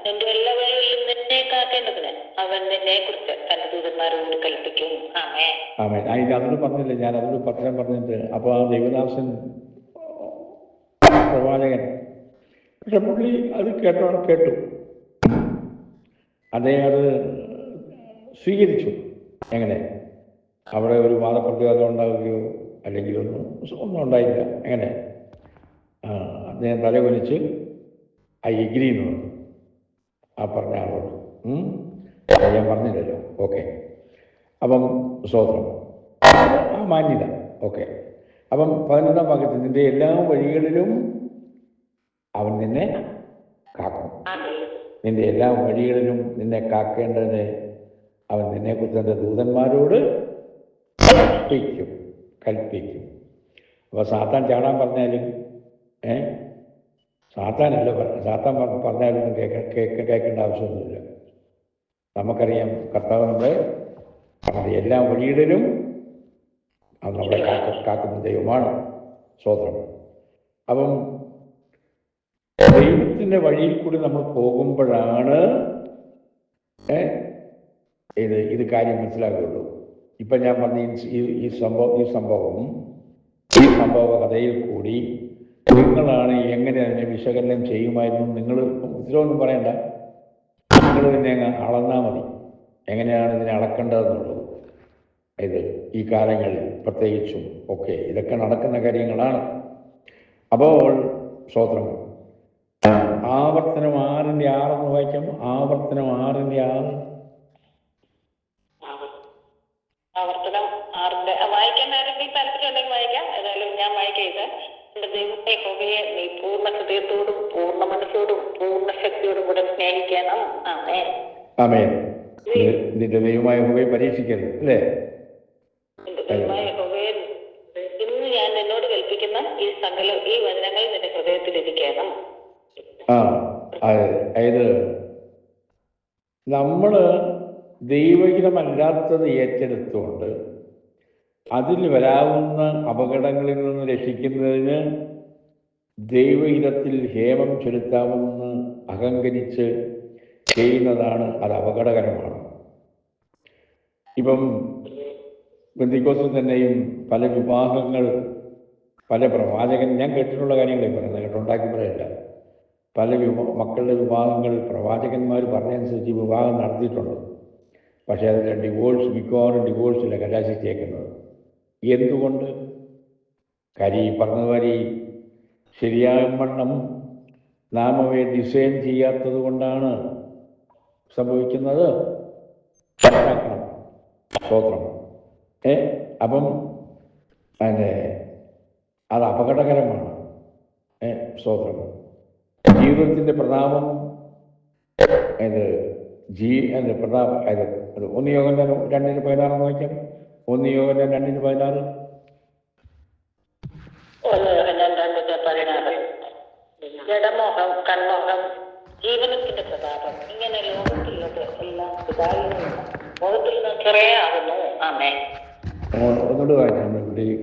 [SPEAKER 2] നിന്റെ എല്ലാ വഴികളിലും നിന്നെ കാക്കേണ്ടതിന് അവൻ നിന്നെ കുറിച്ച് തന്റെ ദൂതന്മാരോട് കൽപ്പിക്കും. ആമേൻ.
[SPEAKER 1] ആമേൻ. അതിനോട് പറഞ്ഞില്ല, ഞാൻ അതിനോട് പത്രം പറഞ്ഞിട്ട്. അപ്പോൾ ആ ദൈവദാസൻ പ്രവാചകൻ, പക്ഷെ പുള്ളി അത് കേട്ടു. അദ്ദേഹം അത് സ്വീകരിച്ചു. എങ്ങനെ? അവിടെ ഒരു വാദപ്രതിവാദം ഉണ്ടാവുകയോ അല്ലെങ്കിൽ ഒന്നും ഉണ്ടായില്ല. എങ്ങനെ? അദ്ദേഹം തലകുനിച്ച് ഐ എഗ്രി എന്ന് പറഞ്ഞു ആ പറഞ്ഞ ആളോട്. ഞാൻ പറഞ്ഞില്ലല്ലോ. ഓക്കെ. അപ്പം സ്തോത്രം, ആ മാന്യത. ഓക്കെ. അപ്പം 11 വാക്യത്തിൽ നിന്റെ എല്ലാ വഴികളിലും അവൻ നിന്നെ കാക്കും. നിന്റെ എല്ലാ വഴികളിലും നിന്നെ കാക്കേണ്ടതിന് അവൻ നിന്നെക്കുറിച്ച് തൻ്റെ ദൂതന്മാരോട് കൽപ്പിക്കും. അപ്പോൾ സാത്താൻ ചാടാൻ പറഞ്ഞാലും സാത്താൻ പറഞ്ഞാലൊന്നും കേൾക്കേണ്ട ആവശ്യമൊന്നുമില്ല. നമുക്കറിയാം കർത്താവ് നമ്മുടെ എല്ലാ വഴികളിലും അത് നമ്മളെ കാക്കുന്ന ദൈവമാണ്. സ്തോത്രം. അപ്പം ദൈവത്തിൻ്റെ വഴിയിൽ കൂടി നമ്മൾ പോകുമ്പോഴാണ് ഇത് കാര്യം മനസ്സിലാക്കുകയുള്ളൂ. ഇപ്പം ഞാൻ പറഞ്ഞ ഈ സംഭവ കഥയിൽ കൂടി നിങ്ങളാണ് എങ്ങനെ അതിനെ വിശകലനം ചെയ്യുമായിരുന്നു. നിങ്ങൾ ഉത്തരവൊന്നും പറയണ്ട, നിങ്ങൾ തന്നെ അങ്ങ് അളന്നാൽ മതി എങ്ങനെയാണ് ഇതിനെ അളക്കേണ്ടതെന്നുള്ളത്. ഈ കാലങ്ങളിൽ പ്രത്യേകിച്ചും ഒക്കെ ഇതൊക്കെ നടക്കുന്ന കാര്യങ്ങളാണ്. അപ്പോൾ സ്തോത്രം, ആവർത്തനം 6:6 വായിക്കാം. ആവർത്തനം 6:6.
[SPEAKER 2] ആവർത്തനം 6 വായിക്കാൻ ആരെങ്കിലും താല്പര്യം ഉണ്ടെങ്കിൽ വായിക്കാം. ഏതായാലും ഞാൻ വായിക്കരുത്. എന്റെ ദൈവത്തെ യഹോവയെ നീ പൂർണ്ണ ഹൃദയത്തോടും പൂർണ്ണ മനസ്സോടും പൂർണ്ണ ശക്തിയോടും കൂടെ സ്നേഹിക്കണം. ആമേൻ.
[SPEAKER 1] ആമേൻ. നിന്റെ ദൈവമായ യഹോവയെ പരീക്ഷിക്കരുത്, അല്ലേ?
[SPEAKER 2] എന്റെ ദൈവമായ യഹോവയെ ഇന്ന് ഞാൻ നിന്നോട് കൽപ്പിക്കുന്ന ഈ വചനങ്ങൾ നിന്റെ ഹൃദയത്തിലിരിക്കണം.
[SPEAKER 1] അതായത് നമ്മൾ ദൈവഹിതമല്ലാത്തത് ഏറ്റെടുത്തുകൊണ്ട് അതിൽ വരാവുന്ന അപകടങ്ങളിൽ നിന്ന് രക്ഷിക്കുന്നതിന് ദൈവഹിതത്തിൽ ഹേമം ചെലുത്താമെന്ന് അഹങ്കരിച്ച് ചെയ്യുന്നതാണ്. അത് അപകടകരമാണ്. ഇപ്പം പെന്തിക്കോസിൽ തന്നെയും പല വിവാഹങ്ങൾ, പല പ്രവാചകൻ, ഞാൻ കേട്ടിട്ടുള്ള കാര്യങ്ങളെ പറയുന്നത് കേട്ടോ, ഉണ്ടാക്കി പറയല്ല. പല മക്കളുടെ വിവാഹങ്ങൾ പ്രവാചകന്മാർ പറഞ്ഞതനുസരിച്ച് വിവാഹം നടത്തിയിട്ടുണ്ട്. പക്ഷേ അതിൽ മിക്കവാറും ഡിവോഴ്സില്ല കലാശിച്ചേക്കുന്നത്. എന്തുകൊണ്ട്? പറഞ്ഞ ശരിയായ വണ്ണം നാം അവയെ ഡിസൈൻ ചെയ്യാത്തത് കൊണ്ടാണ് സംഭവിക്കുന്നത്. മനസ്സിലാക്കണം. സ്തോത്രം. അപ്പം അത് അപകടകരമാണ്. സ്തോത്രം. ജീവിതത്തിൻ്റെ പ്രതാപം പ്രതാപം 1 യോഹന്നാൻ 2:16 വായിക്കാം. 1 യോഹന്നാൻ 2:16.
[SPEAKER 2] ജഡമോഹം, കൺമോഹം, ജീവനത്തിന്റെ പ്രതാപം, ഇങ്ങനെ ലോകത്തിലുള്ളത് എല്ലാം ലോകത്തിൽ നിന്ന് ചെറിയാകുന്നു. ആമേൻ.
[SPEAKER 1] ഒന്നുകൂടി വായിക്കാം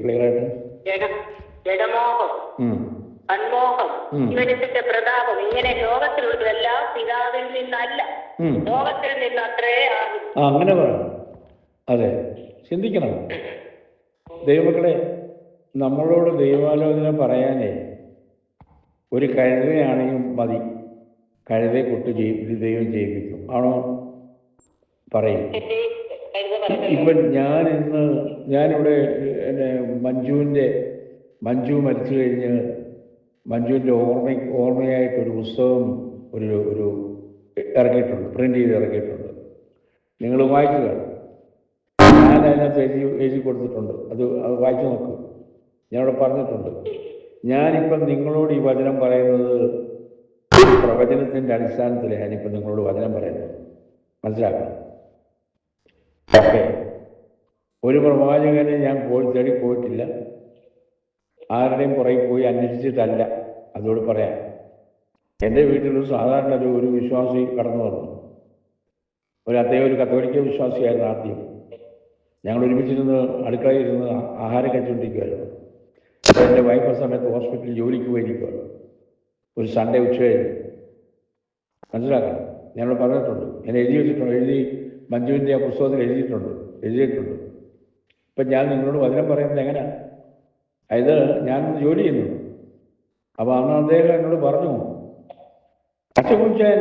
[SPEAKER 1] ക്ലിയർ ആയിട്ട്.
[SPEAKER 2] ജഡമോഹം, കൺമോഹം, ജീവനത്തിന്റെ പ്രതാപം, ഇങ്ങനെ ലോകത്തിലുള്ളതെല്ലാം പിതാവിൽ നിന്നല്ല, ലോകത്തിൽ നിന്ന് അത്രേ ആകും.
[SPEAKER 1] അങ്ങനെ പറയണം. അതെ, ചിന്തിക്കണം. ദൈവമക്കളെ, നമ്മളോട് ദൈവാലോചന പറയാനേ ഒരു കഴുതയാണെങ്കിൽ മതി. കഴുതെ കൊട്ട് ദൈവം ചെയ്യിപ്പിക്കും. ആണോ? പറയും. ഇപ്പം ഞാനിവിടെ എൻ്റെ മഞ്ജു മരിച്ചു കഴിഞ്ഞ് മഞ്ജുവിൻ്റെ ഓർമ്മയായിട്ടൊരു പുസ്തകം ഒരു ഇറക്കിയിട്ടുണ്ട്, പ്രിൻ്റ് ചെയ്ത് ഇറക്കിയിട്ടുണ്ട്. നിങ്ങൾ വായിക്കുക. ഞാൻ അതിനകത്ത് എഴുതി കൊടുത്തിട്ടുണ്ട്. അത് വായിച്ചു നോക്കൂ. ഞാനിവിടെ പറഞ്ഞിട്ടുണ്ട്, ഞാനിപ്പം നിങ്ങളോട് ഈ വചനം പറയുന്നത് പ്രവചനത്തിൻ്റെ അടിസ്ഥാനത്തിലാണ് ഞാനിപ്പം നിങ്ങളോട് വചനം പറയുന്നത്. മനസ്സിലാക്കണം. ഓക്കെ. ഒരു പ്രവാചകനെ ഞാൻ തേടി പോയിട്ടില്ല. ആരുടെയും പുറകെ പോയി അന്വേഷിച്ചിട്ടല്ല. അതോട് പറയാം. എൻ്റെ വീട്ടിലൊരു സാധാരണ ഒരു വിശ്വാസി കടന്നു വന്നു. അദ്ദേഹം ഒരു കത്തോലിക്ക വിശ്വാസിയായിരുന്നു ആദ്യം. ഞങ്ങൾ ഒരുമിച്ചിരുന്ന് അടുക്കളയിൽ ഇരുന്ന് ആഹാരം കഴിച്ചുകൊണ്ടിരിക്കുമായിരുന്നു. അപ്പോൾ എൻ്റെ വൈഫ് ആ സമയത്ത് ഹോസ്പിറ്റലിൽ ജോലിക്ക് പോയിരിക്കുകയാണ്. ഒരു സൺഡേ ഉച്ച കഴിഞ്ഞ്. മനസ്സിലാക്കണം. ഞങ്ങൾ പറഞ്ഞിട്ടുണ്ട്, ഞാൻ എഴുതി മഞ്ജുവിൻ്റെ ആ പുസ്തകത്തിൽ എഴുതിയിട്ടുണ്ട്. ഇപ്പം ഞാൻ നിങ്ങളോട് വചനം പറയുന്നത് എങ്ങനെയാണ്? അതായത് ഞാനൊന്ന് ജോലി ചെയ്യുന്നുണ്ട്. അപ്പോൾ അന്ന് അദ്ദേഹം എന്നോട് പറഞ്ഞു, അച്ഛൻ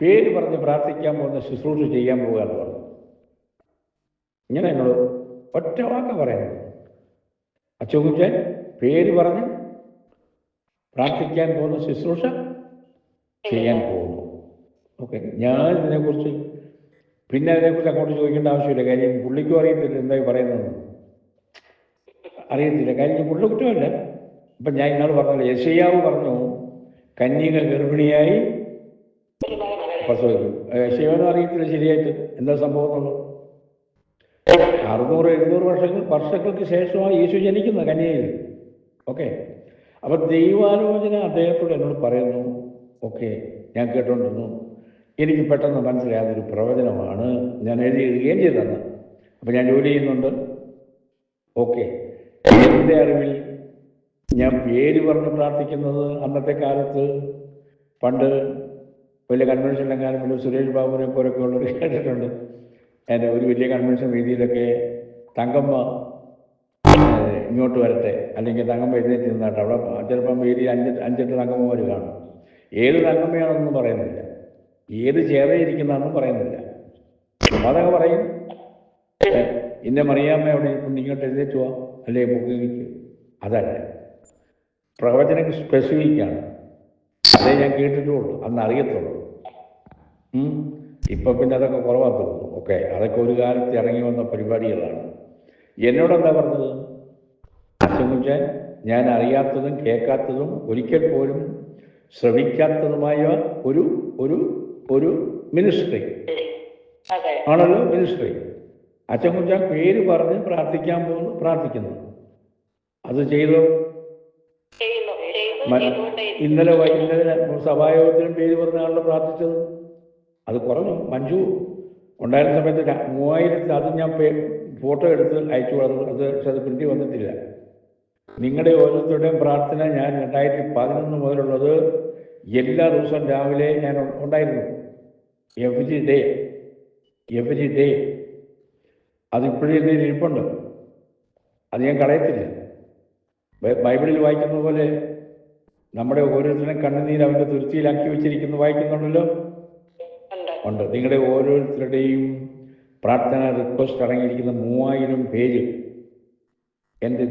[SPEAKER 1] പേര് പറഞ്ഞ് പ്രാർത്ഥിക്കാൻ പോകുന്ന ശുശ്രൂഷ ചെയ്യാൻ പോകുക എന്ന് പറഞ്ഞു. ഇങ്ങനെ എന്നോട് ഒറ്റ വാക്ക പറയുന്നത്, അച്ഛൻ പേര് പറഞ്ഞ് പ്രാർത്ഥിക്കാൻ പോകുന്ന ശുശ്രൂഷ ചെയ്യാൻ പോകുന്നു. ഓക്കെ. ഞാൻ ഇതിനെക്കുറിച്ച് അങ്ങോട്ട് ചോദിക്കേണ്ട ആവശ്യമില്ല. കാര്യം പുള്ളിക്കും അറിയത്തില്ല എന്തായി പറയുന്നതെന്ന് അറിയത്തില്ല. കാര്യം പുള്ളി കുറ്റമല്ല. ഇപ്പം ഞാൻ ഇന്നാൾ പറഞ്ഞല്ലോ, യെശയ്യാവ് പറഞ്ഞു കന്യക ഗർഭിണിയായി പ്രസവിക്കും. യെശയ്യാവിനും അറിയത്തില്ല ശരിയായിട്ട് എന്താ സംഭവം എന്നുള്ളത്. 600-700 വർഷങ്ങൾക്ക് ശേഷമാണ് യേശു ജനിക്കുന്നത് കന്യകയിൽ. ഓക്കെ. അപ്പം ദൈവാലോചന അദ്ദേഹത്തോട് എന്നോട് പറയുന്നു. ഓക്കെ, ഞാൻ കേട്ടോണ്ടിരുന്നു. എനിക്ക് പെട്ടെന്ന് മനസ്സിലായി അതൊരു പ്രവചനമാണ്. ഞാൻ എഴുതുകയും ചെയ്തതാണ്. അപ്പം ഞാൻ ജോലി ചെയ്യുന്നുണ്ട്. ഓക്കെ. എൻ്റെ അറിവിൽ ഞാൻ പേര് പറഞ്ഞ് പ്രാർത്ഥിക്കുന്നത് അന്നത്തെ കാലത്ത് പണ്ട് വലിയ കൺവെൻഷനിലെങ്ങാനും വലിയ സുരേഷ് ബാബുവിനെ പോലൊക്കെ ഉള്ളവർ കേട്ടിട്ടുണ്ട്. എൻ്റെ ഒരു വലിയ കൺവെൻഷൻ വേദിയിലൊക്കെ തങ്കമ്മ ഇങ്ങോട്ട് വരട്ടെ, അല്ലെങ്കിൽ തങ്കമ്മ എഴുന്നേറ്റ് നിന്നാട്ടെ. അവിടെ ചിലപ്പം വേദിയിൽ 5-8 തങ്കമ്മമാർ കാണും. ഏത് തങ്കമ്മയാണെന്നൊന്നും പറയുന്നില്ല, ഏത് ചേർന്നിരിക്കുന്നതെന്നും പറയുന്നില്ല. അതൊക്കെ പറയും, ഇന്ന മറിയാമ്മ അവിടെ ഇരിപ്പുണ്ട്, ഇങ്ങോട്ട് എഴുന്നേറ്റ് പോവാം, അല്ലേ മുഖിക്ക്. അതല്ല, പ്രവചനം സ്പെസിഫിക്കാണ്. അതേ ഞാൻ കേട്ടിട്ടുള്ളൂ, അന്ന് അറിയത്തുള്ളൂ. ഇപ്പം പിന്നെ അതൊക്കെ കുറവാന്ന് തോന്നുന്നു. ഓക്കെ, അതൊക്കെ ഒരു കാലത്ത് ഇറങ്ങി വന്ന പരിപാടികളാണ്. എന്നോടെന്താ പറഞ്ഞത്? അച്ഛൻ ഞാൻ അറിയാത്തതും കേൾക്കാത്തതും ഒരിക്കൽ പോലും ശ്രവിക്കാത്തതുമായ ഒരു ഒരു ഒരു മിനിസ്ട്രി ആണല്ലോ മിനിസ്ട്രി. അച്ഛൻ പേര് പറഞ്ഞ് പ്രാർത്ഥിക്കുന്നു. അത് ചെയ്തോ? ഇന്നലെ സഭായോഗത്തിലും പേര് പറഞ്ഞ ആളുടെ പ്രാർത്ഥിച്ചത് അത് കുറഞ്ഞു. മഞ്ജു ഉണ്ടായിരുന്ന സമയത്ത് 3000 അത് ഞാൻ ഫോട്ടോ എടുത്ത് അയച്ചു. അത് പ്രിന്റ് വന്നിട്ടില്ല. നിങ്ങളുടെ ഓരോരുത്തരുടെയും പ്രാർത്ഥന ഞാൻ 2011 മുതലുള്ളത് എല്ലാ ദിവസവും രാവിലെ ഞാൻ ഉണ്ടായിരുന്നു. Every day. അതിപ്പോഴും എൻ്റെ ഇരിപ്പുണ്ട്. അത് ഞാൻ കളയത്തില്ല. ബൈബിളിൽ വായിക്കുന്ന പോലെ നമ്മുടെ ഓരോരുത്തരും കണ്ണുനീര് അവൻ്റെ തുരുത്തിയിലാക്കി വെച്ചിരിക്കുന്നു വായിക്കുന്നുണ്ടല്ലോ. ഉണ്ട്. നിങ്ങളുടെ ഓരോരുത്തരുടെയും പ്രാർത്ഥന റിക്വസ്റ്റ് അടങ്ങിയിരിക്കുന്ന 3000 പേജ് എൻ്റെ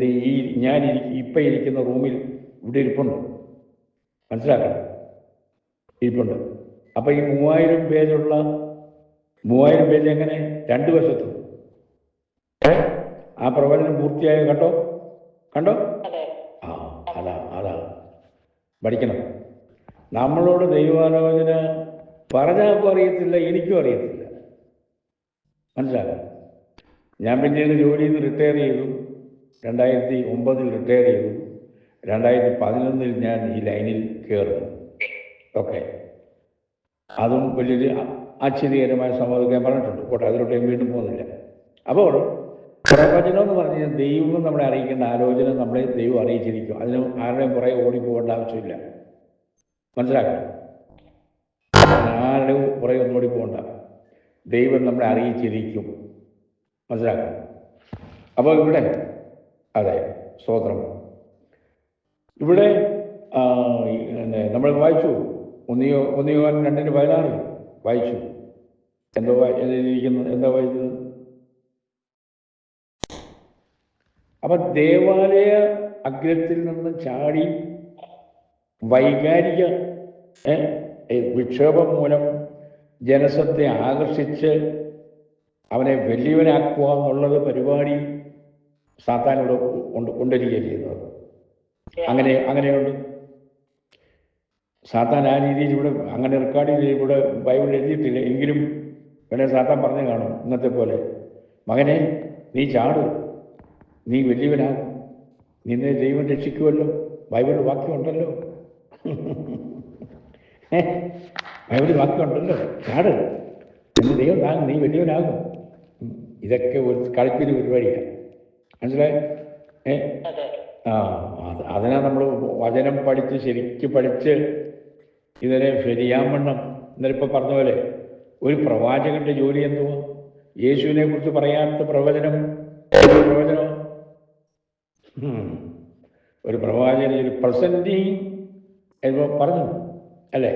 [SPEAKER 1] ഞാൻ ഇപ്പം ഇരിക്കുന്ന റൂമിൽ ഇവിടെ ഇരിപ്പുണ്ട്. മനസ്സിലാക്കണം, ഇരിപ്പുണ്ട്. അപ്പം ഈ 3000 പേജ് എങ്ങനെ 2 വശത്തും ആ പ്രവചനം പൂർത്തിയായ കണ്ടോ? അതാ പഠിക്കണം. നമ്മളോട് ദൈവാലോചന പറഞ്ഞാൽക്കും അറിയത്തില്ല, എനിക്കും അറിയത്തില്ല. മനസ്സിലാക്കണം. ഞാൻ പിന്നീട് ജോലിയിൽ നിന്ന് റിട്ടയർ ചെയ്തു. 2009 റിട്ടയർ ചെയ്തു. 2011 ഞാൻ ഈ ലൈനിൽ കയറുന്നു. ഓക്കെ. അതും വലിയൊരു ആശ്ചര്യകരമായ സംഭവം ഞാൻ പറഞ്ഞിട്ടുണ്ട്. പോട്ടെ, അതിലോട്ട് ഞാൻ വീണ്ടും പോകുന്നില്ല. അപ്പോൾ പ്രവചനം എന്ന് പറഞ്ഞു കഴിഞ്ഞാൽ ദൈവം നമ്മളെ അറിയിക്കേണ്ട ആലോചന നമ്മളെ ദൈവം അറിയിച്ചിരിക്കും. അതിന് ആരുടെയും പുറകെ ഓടിപ്പോകേണ്ട ആവശ്യമില്ല. മനസ്സിലാക്കണം. ആരുടെയും പുറകെ ഒന്നും ഓടിപ്പോകണ്ട. ദൈവം നമ്മളെ അറിയിച്ചിരിക്കും. മനസ്സിലാക്കണം. അപ്പോൾ ഇവിടെ അതെ, സ്തോത്രം. ഇവിടെ നമ്മൾ വായിച്ചു 1 യോഹന്നാൻ 2:16 വായിച്ചു. എന്തോ എഴുതിയിരിക്കുന്നത്, എന്താ വായിച്ചത്? അപ്പൊ ദേവാലയ അഗ്രത്തിൽ നിന്ന് ചാടി വൈകാരിക വിക്ഷേപം മൂലം ജനസത്തെ ആകർഷിച്ച് അവനെ വലിയവനാക്കുക എന്നുള്ളത് പരിപാടി സാത്താനോട് കൊണ്ടിരിക്കുകയാണ് ചെയ്യുന്നത്. അങ്ങനെയുണ്ട്. സാത്താൻ ആ രീതിയിൽ ഇവിടെ അങ്ങനെ റെക്കോർഡ് ചെയ്ത് ഇവിടെ ബൈബിളിൽ എഴുതിയിട്ടില്ല. എങ്കിലും വേണേൽ സാത്താൻ പറഞ്ഞു കാണും ഇന്നത്തെ പോലെ, മകനെ നീ ചാട്, നീ വലിയവനാകും, നിന്നെ ദൈവം രക്ഷിക്കുമല്ലോ, ബൈബിളിൽ വാക്യമുണ്ടല്ലോ, ബൈബിളിൽ വാക്യമുണ്ടല്ലോ, ചാട്, നിന്നെ ദൈവം താങ്ങും, നീ വലിയവനാകും. ഇതൊക്കെ ഒരു കളിപ്പിന് പരിപാടിയാണ്, മനസ്സിലായി? അതിനാ നമ്മൾ വചനം പഠിച്ച് ശരിക്ക് പഠിച്ച് ഇതിനെ ശരിയാവണ്ണം. ഇന്നിപ്പോൾ പറഞ്ഞ പോലെ ഒരു പ്രവാചകന്റെ ജോലി എന്തുവാ? യേശുവിനെ കുറിച്ച് പറയാത്ത പ്രവചനം ഒരു പ്രവാചകൻ പ്രസന്റിങ് എന്ന് പറഞ്ഞു അല്ലേ?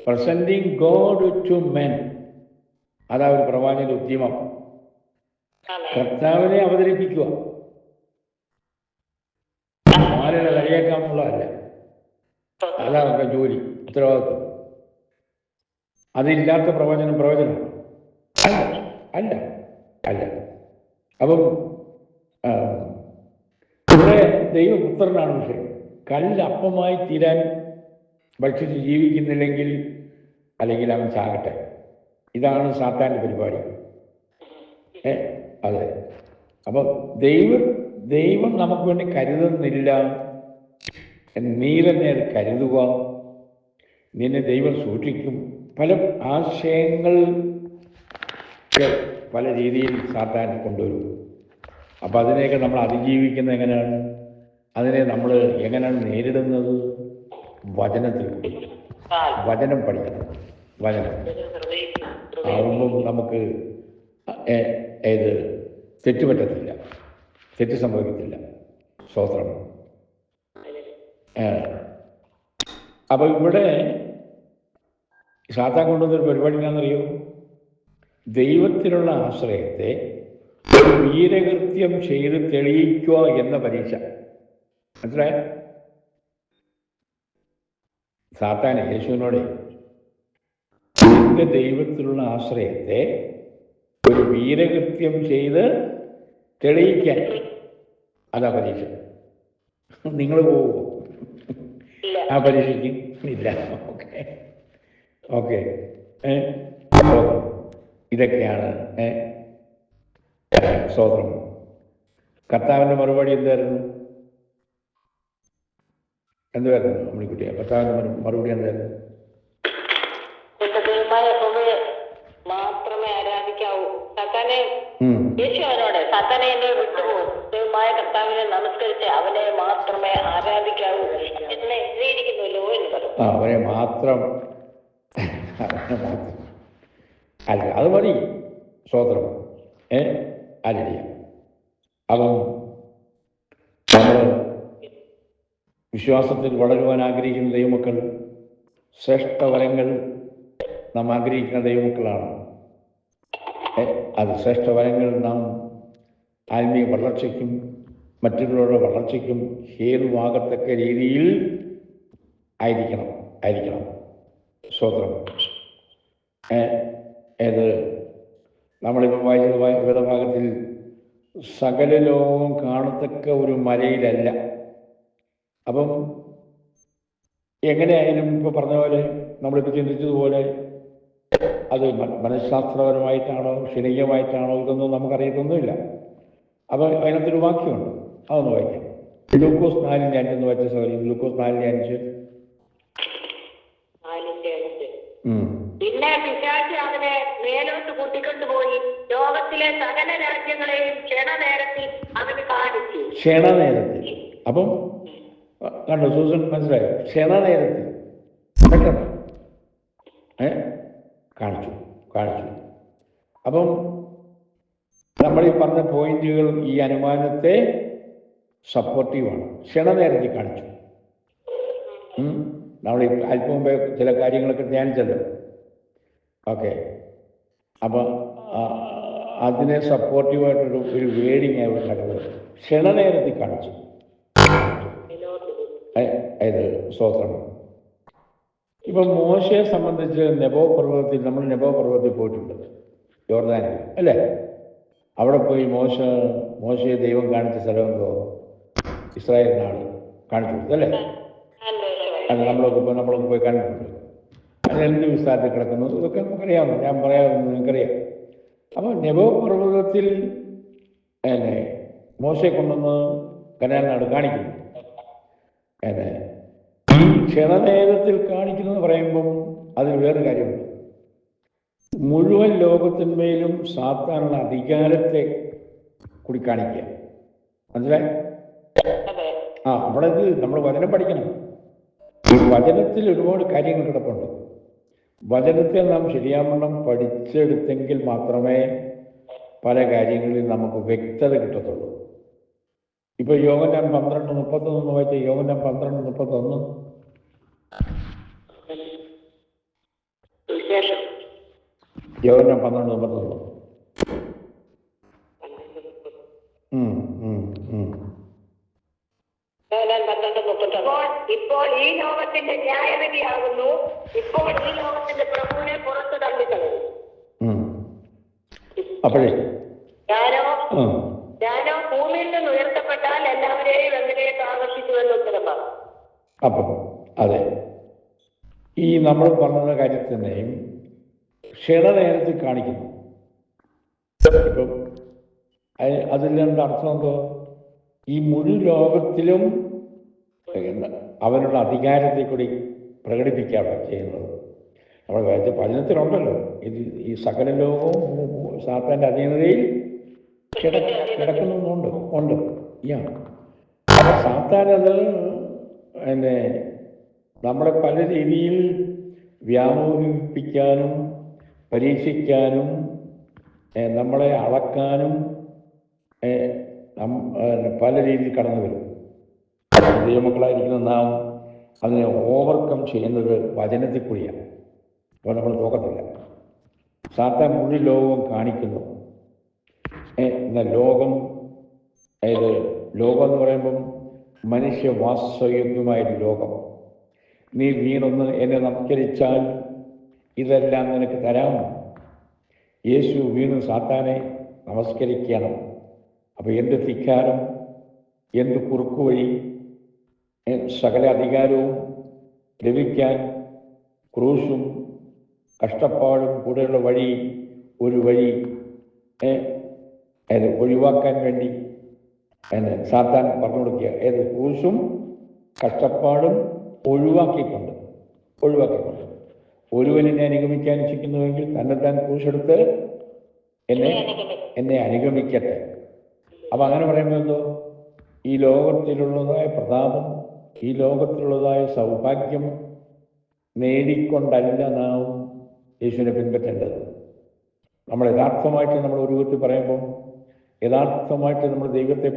[SPEAKER 1] പ്രസന്റിങ് ഗോഡ് ടു മെൻ, അതാ ഒരു പ്രവാചകന്റെ ഉദ്യമം. കർത്താവിനെ അവതരിപ്പിക്കുക, ആരുടെ കളിയാക്കാമെന്നുള്ളതല്ല. അതാ നമ്മുടെ ജോലി, ഉത്തരവാദിത്വം. അതില്ലാത്ത പ്രവചനം അല്ല. അപ്പം ഇവിടെ ദൈവപുത്രനാണ് വിഷയം. കല്ലപ്പമായി തീരാൻ ഭക്ഷിച്ച് ജീവിക്കുന്നില്ലെങ്കിൽ അല്ലെങ്കിൽ അവൻ ചാകട്ടെ. ഇതാണ് സാത്താൻ്റെ പരിപാടി. അതെ. അപ്പം ദൈവം നമുക്ക് വേണ്ടി കരുതുന്നില്ല. നീ തന്നെ അത് കരുതുക, നിന്നെ ദൈവം സൂക്ഷിക്കും. പല ആശയങ്ങൾ പല രീതിയിൽ സാത്താൻ കൊണ്ടുവരും. അപ്പം അതിനെയൊക്കെ നമ്മൾ അതിജീവിക്കുന്നത് എങ്ങനെയാണ്? അതിനെ നമ്മൾ എങ്ങനെയാണ് നേരിടുന്നത്? വചനത്തിൽ കൂടി. വചനം പഠിക്കണം. വചനം ആവുമ്പം നമുക്ക് തെറ്റ് പറ്റത്തില്ല, തെറ്റ് സംഭവിക്കത്തില്ല. സ്തോത്രം. അപ്പം ഇവിടെ സാത്താൻ കൊണ്ടുവന്നൊരു പരിപാടി എന്താണെന്നറിയോ? ദൈവത്തിലുള്ള ആശ്രയത്തെ ഒരു വീരകൃത്യം ചെയ്ത് തെളിയിക്കുക എന്ന പരീക്ഷ. മനസ്സിലായ? സാത്താൻ യേശുവിനോട് നിന്റെ ദൈവത്തിലുള്ള ആശ്രയത്തെ ഒരു വീരകൃത്യം ചെയ്ത് തെളിയിക്കാൻ, അതാ പരീക്ഷ. നിങ്ങൾ പോവോ ആ പരീക്ഷയ്ക്ക്? ഇല്ല. ഓക്കെ. ഇതൊക്കെയാണ് സ്തോത്രം. കർത്താവിൻ്റെ മറുപടി എന്തായിരുന്നു? അമ്മിക്കുട്ടിയെ, കർത്താവിൻ്റെ മറുപടി എന്തായിരുന്നു?
[SPEAKER 2] മാത്രമേ ആരാധിക്കാവൂ. സാത്താനെ യേശു അവനോട്, സാത്താനെ എന്നെ വിട്ടുപോകും, ദൈവമായ കർത്താവിനെ നമസ്കരിച്ച് അവനെ മാത്രമേ ആരാധിക്കാവൂ എന്ന് എഴുതിയിരിക്കുന്നുവല്ലോ എന്ന് പറഞ്ഞു.
[SPEAKER 1] അവനെ മാത്രം അല്ല, അത് മതി. സ്തോത്രം. അല്ല, അപ്പം നമ്മൾ വിശ്വാസത്തിൽ വളരുവാൻ ആഗ്രഹിക്കുന്ന ദൈവമക്കൾ, ശ്രേഷ്ഠവരങ്ങൾ നാം ആഗ്രഹിക്കുന്ന ദൈവമക്കളാണ്. അത് ശ്രേഷ്ഠവരങ്ങൾ നാം ആത്മീയ വളർച്ചയ്ക്കും മറ്റുള്ളവരുടെ വളർച്ചയ്ക്കും ഹേതുവാകത്തക്ക രീതിയിൽ ആയിരിക്കണം. സ്തോത്രം. നമ്മളിപ്പോൾ വായിച്ചത് വേദഭാഗത്തിൽ സകല ലോകവും കാണത്തക്ക ഒരു മലയിലല്ല. അപ്പം എങ്ങനെയായാലും ഇപ്പോൾ പറഞ്ഞ പോലെ, നമ്മളിപ്പോൾ ചിന്തിച്ചതുപോലെ, അത് മനഃശാസ്ത്രപരമായിട്ടാണോ ക്ഷണികമായിട്ടാണോ ഇതൊന്നും നമുക്കറിയത്തൊന്നുമില്ല. അപ്പം അതിനകത്തൊരു വാക്യമുണ്ട്, അതൊന്ന് വായിക്കാം. ലൂക്കോസ് 4:5 എന്ന് വായിച്ച സൗകര്യം. ലൂക്കോസ് 4:5.
[SPEAKER 2] പിന്നെ പിശാച് അവനെ മേലോട്ട് കൂട്ടിക്കൊണ്ടുപോയി ലോകത്തിലെ സകല രാജ്യങ്ങളെയും ക്ഷണനേരത്തിൽ അവന് കാണിച്ചു.
[SPEAKER 1] ക്ഷണനേരത്തിൽ. അപ്പം കണ്ടോ സൂസൻ, മനസ്സിലായോ? ക്ഷണനേരത്തിൽ പെട്ടെന്ന് കാണിച്ചു. അപ്പം നമ്മൾ ഈ പറഞ്ഞ പോയിന്റുകൾ ഈ അനുമാനത്തെ സപ്പോർട്ടീവാണ്. ക്ഷണനേരത്തിൽ കാണിച്ചു. നമ്മൾ അല്പം മുമ്പേ ചില കാര്യങ്ങളൊക്കെ ധ്യാനിച്ചല്ലോ. ഓക്കെ, അപ്പം അതിനെ സപ്പോർട്ടീവായിട്ടൊരു വേഡിങ് ആയി കടന്നത് ക്ഷണനേരത്തിൽ കാണിച്ചു. ഇത് സ്തോത്രം. ഇപ്പം മോശയെ സംബന്ധിച്ച് നമ്മൾ നെബോ പർവ്വതത്തിൽ പോയിട്ടുണ്ട്, യോർദാനിൽ അല്ലേ? അവിടെ പോയി മോശയെ ദൈവം കാണിച്ച സ്ഥലമെന്തോ ഇസ്രായേൽ നാട് കാണിച്ചു കൊടുത്തു അല്ലേ? അത് നമ്മളൊക്കെ പോയി കണ്ടിട്ടുണ്ട്. അതിനെന്ത് വിസ്താരത്തിൽ കിടക്കുന്നു ഇതൊക്കെ നമുക്കറിയാവുന്നു, ഞാൻ പറയാമെന്ന് നിങ്ങൾക്കറിയാം. അപ്പോൾ നെബോ പർവ്വതത്തിൽ മോശയെ കൊണ്ടുവന്ന് കനാൻ നാട് കാണിക്കുന്നു. ഈ ക്ഷണനേരത്തിൽ കാണിക്കുന്നത് പറയുമ്പം അതിൽ വേറൊരു കാര്യമുണ്ട്. മുഴുവൻ ലോകത്തിന്മേലും സാത്താനുള്ള അധികാരത്തെ കൂടി കാണിക്കുക. മനസ്സിലായി? നമ്മൾ വചനം പഠിക്കണം. ഈ വചനത്തിൽ ഒരുപാട് കാര്യങ്ങൾ കിടപ്പുണ്ട്. വചനത്തെ നാം ശരിയാവണ്ണം പഠിച്ചെടുത്തെങ്കിൽ മാത്രമേ പല കാര്യങ്ങളിൽ നമുക്ക് വ്യക്തത കിട്ടത്തുള്ളൂ. ഇപ്പൊ യോഹന്നാൻ 12:31 വായിച്ച യോഹന്നാൻ 12:31. യോഹന്നാൻ 12:31.
[SPEAKER 2] ഇപ്പോൾ ഈ ലോകത്തിന്റെ ന്യായവിധിയാകുന്നു. ഇപ്പോൾ ഈ ലോകത്തിന്റെ പ്രഭുവിനെ പുറത്തു തള്ളിക്കളയും.
[SPEAKER 1] അപ്പോഴേ
[SPEAKER 2] ഞാനോ ഭൂമിയിൽ നിന്ന് ഉയർത്തപ്പെട്ടാൽ എല്ലാവരെയും എന്നിലേക്ക് ആകർഷിച്ചു എന്ന് ഉത്തരം പറഞ്ഞു.
[SPEAKER 1] അപ്പം അതെ, ഈ നമ്മൾ പറഞ്ഞ കാര്യത്തിൽ തന്നെയും ക്ഷണനേരത്തിൽ കാണിക്കുന്നു. ഇപ്പം അതിൽ അർത്ഥം എന്തോ? ഈ മുഴു ലോകത്തിലും അവനുള്ള അധികാരത്തെ കൂടി പ്രകടിപ്പിക്കുകയാണ് ചെയ്യുന്നത്. നമ്മൾ പഠനത്തിലുണ്ടല്ലോ, ഈ സകല ലോകവും സാത്താൻ്റെ അധീനതയിൽ കിടക്കുന്നുണ്ട്. അപ്പം സാത്താനത് നമ്മളെ പല രീതിയിൽ വ്യാമോഹിപ്പിക്കാനും പരീക്ഷിക്കാനും നമ്മളെ അളക്കാനും പല രീതിയിൽ കടന്നു വരും. ദൈവമക്കളായിരിക്കുന്ന നാം അതിനെ ഓവർകം ചെയ്യുന്നത് വചനത്തിൽ കൂടിയാണ്. അപ്പോൾ നമ്മൾ നോക്കത്തില്ല. സാത്താൻ മുഴു ലോകവും കാണിക്കുന്നു. എന്നാൽ ലോകം എന്ന് പറയുമ്പം മനുഷ്യവാസയോഗ്യമായൊരു ലോകം. നീ വീണൊന്ന് എന്നെ നമസ്കരിച്ചാൽ ഇതെല്ലാം നിനക്ക് തരാം. യേശു വീണ് സാത്താനെ നമസ്കരിക്കണം. അപ്പോൾ എന്ത് ധിക്കാരം, എന്ത് കുറുക്കുവഴി, സകല അധികാരവും ലഭിക്കാൻ ക്രൂശും കഷ്ടപ്പാടും കൂടെയുള്ള ഒരു വഴി ഒഴിവാക്കാൻ വേണ്ടി സാത്താൻ പറഞ്ഞു കൊടുക്കുക. ക്രൂശും കഷ്ടപ്പാടും ഒഴിവാക്കിക്കൊണ്ട് ഒരുവനെ അനുഗമിക്കാൻ ഇച്ഛിക്കുന്നുവെങ്കിൽ തന്നെത്താൻ ക്രൂശെടുത്ത് എന്നെ അനുഗമിക്കട്ടെ. അപ്പം അങ്ങനെ പറയുമ്പോൾ എന്തോ? ഈ ലോകത്തിലുള്ളതായ പ്രതാപം, ഈ ലോകത്തിലുള്ളതായ സൗഭാഗ്യം നേടിക്കൊണ്ടല്ല നാം യേശുവിനെ പിൻപറ്റേണ്ടത്. നമ്മൾ യഥാർത്ഥമായിട്ട് നമ്മൾ ഒരു വിധത്തിൽ പറയുമ്പം യഥാർത്ഥമായിട്ട് നമ്മൾ ദൈവത്തെ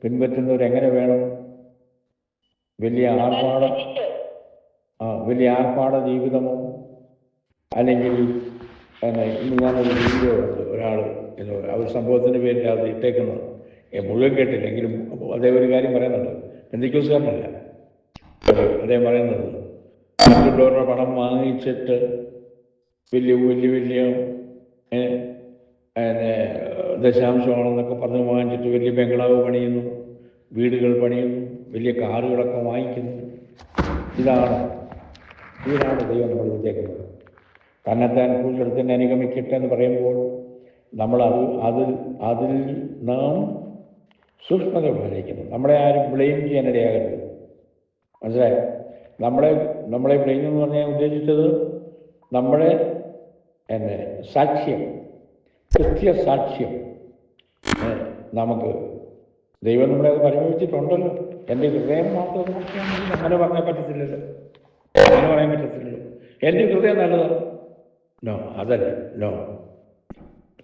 [SPEAKER 1] പിൻപറ്റുന്നവരെങ്ങനെ വേണം? വലിയ ആർഭാട ജീവിതമോ, അല്ലെങ്കിൽ ഇന്ന് ഞാനൊരു വീഡിയോ ഉണ്ട്, ഒരാൾ ഒരു സംഭവത്തിൻ്റെ പേരിൽ അത് ഇട്ടേക്കുന്നത് മുഴുവൻ കേട്ടില്ല, എങ്കിലും അദ്ദേഹം ഒരു കാര്യം പറയുന്നുണ്ട്. പെന്തിക്കോസ്കാരനല്ല അദ്ദേഹം പറയുന്നത്, മറ്റുള്ളവരുടെ പണം വാങ്ങിച്ചിട്ട് വലിയ ദശാംശമാണെന്നൊക്കെ പറഞ്ഞ് വാങ്ങിച്ചിട്ട് വലിയ ബംഗ്ലാവ് പണിയുന്നു, വീടുകൾ പണിയുന്നു, വലിയ കാറുകളൊക്കെ വാങ്ങിക്കുന്നു. ഇതാണ് ദൈവം നമ്മൾ വിചാരിക്കുന്നത്. തന്നെത്താൻ ക്രൂശെടുത്ത് അനുഗമിക്കട്ടെ എന്ന് പറയുമ്പോൾ നമ്മൾ അതിൽ നാം സൂക്ഷ്മത ഉപയോഗിക്കുന്നു. നമ്മളെ ആരും ബ്ലെയിം ചെയ്യാനിടയാകരുത്. മനസ്സിലായി? നമ്മളെ ബ്ലെയിം എന്ന് പറഞ്ഞാൽ ഉദ്ദേശിച്ചത് നമ്മുടെ സാക്ഷ്യം, കൃത്യസാക്ഷ്യം നമുക്ക് ദൈവം നമ്മളെ അത് പരിഗണിച്ചിട്ടുണ്ടല്ലോ. എൻ്റെ ഹൃദയം മാത്രം നോക്കിയാണെങ്കിൽ അങ്ങനെ പറയാൻ പറ്റത്തില്ലല്ലോ. എൻ്റെ ഹൃദയം നല്ലതാണ്. അതല്ല.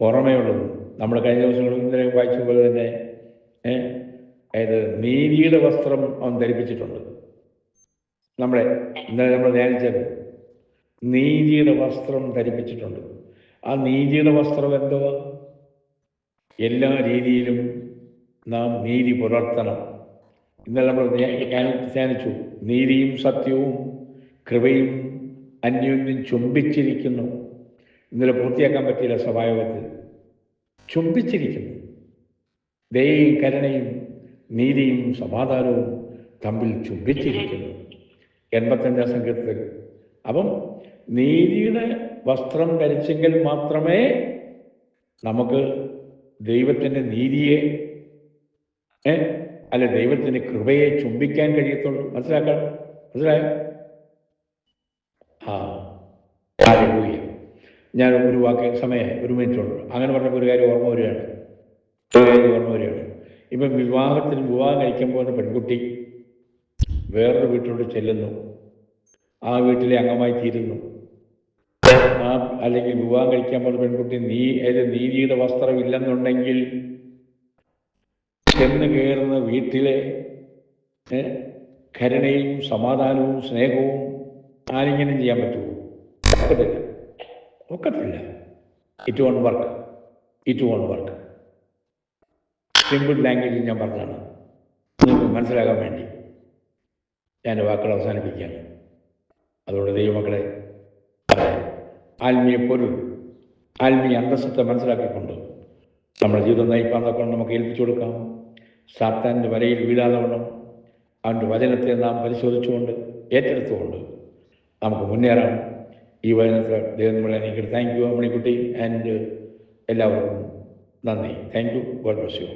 [SPEAKER 1] പുറമേ ഉള്ളത് നമ്മൾ കഴിഞ്ഞ ദിവസങ്ങളിൽ ഇന്നലെ വായിച്ച പോലെ തന്നെ നീതിയുടെ വസ്ത്രം അവൻ ധരിപ്പിച്ചിട്ടുണ്ട്. ഇന്നലെ നമ്മൾ ധ്യാനിച്ചത് നീതിയുടെ വസ്ത്രം ധരിപ്പിച്ചിട്ടുണ്ട്. ആ നീതിയുടെ വസ്ത്രം എന്തുവാ? എല്ലാ രീതിയിലും നാം നീതി പുലർത്തണം. ഇന്നലെ നമ്മൾ ധ്യാനിച്ചു, നീതിയും സത്യവും കൃപയും അന്യോന്യം ചുംബിച്ചിരിക്കുന്നു. ഇന്നലെ പൂർത്തിയാക്കാൻ പറ്റിയില്ല സഭായോഗത്തിൽ. ചുംബിച്ചിരിക്കുന്നു. ദയയും കരുണയും നീതിയും സമാധാനവും തമ്മിൽ ചുംബിച്ചിരിക്കുന്നു. 85 സംഘത്തിൽ. അപ്പം നീതിയുടെ വസ്ത്രം ധരിച്ചെങ്കിൽ മാത്രമേ നമുക്ക് ദൈവത്തിൻ്റെ നീതിയെ അല്ല ദൈവത്തിൻ്റെ കൃപയെ ചുംബിക്കാൻ കഴിയത്തുള്ളൂ. മനസ്സിലായോ? ഹല്ലേലൂയ. ഞാൻ ഒരു വാക്ക് സമയം 1 മിനിറ്റുള്ളൂ. അങ്ങനെ പറഞ്ഞപ്പോൾ ഒരു കാര്യം ഓർമ്മ വരികയാണ്. ഇപ്പം വിവാഹം കഴിക്കാൻ പോകുന്ന പെൺകുട്ടി വേറൊരു വീട്ടിലോട്ട് ചെല്ലുന്നു. ആ വീട്ടിലെ അംഗമായി തീരുന്നു. അല്ലെങ്കിൽ വിവാഹം കഴിക്കാൻ പോകുന്ന പെൺകുട്ടി നീതിയുടെ വസ്ത്രം ഇല്ലെന്നുണ്ടെങ്കിൽ ചെന്ന് കയറുന്ന വീട്ടിലെ കരുണയും സമാധാനവും സ്നേഹവും ആലിംഗനം ചെയ്യാൻ പറ്റുമോ? ഒക്കത്തില്ല. It won't work. സിമ്പിൾ ലാംഗ്വേജിൽ ഞാൻ പറഞ്ഞതാണ്, നിങ്ങൾക്ക് മനസ്സിലാകാൻ വേണ്ടി ഞാൻ വാക്കുകൾ അവസാനിപ്പിക്കുകയാണ്. അതുകൊണ്ട് ദൈവമക്കളെ, ആത്മീയ പൊരുൾ, ആത്മീയ അന്തസ്സത്തെ മനസ്സിലാക്കിക്കൊണ്ട് നമ്മുടെ ജീവിതം നയിപ്പാൻ കൊണ്ട് നമുക്ക് ഏൽപ്പിച്ചു കൊടുക്കാം. സാത്താൻ്റെ വലയിൽ വീഴാതെ വണ്ണം അവൻ്റെ വചനത്തെ നാം പരിശോധിച്ചുകൊണ്ട് ഏറ്റെടുത്തുകൊണ്ട് നമുക്ക് മുന്നേറാം. ഈ വചനത്തിൽ ദൈവം നമ്മളെ എനിക്ക് താങ്ക് യു മണിക്കുട്ടി ആൻഡ് എല്ലാവർക്കും നന്ദി. Thank you. God bless you.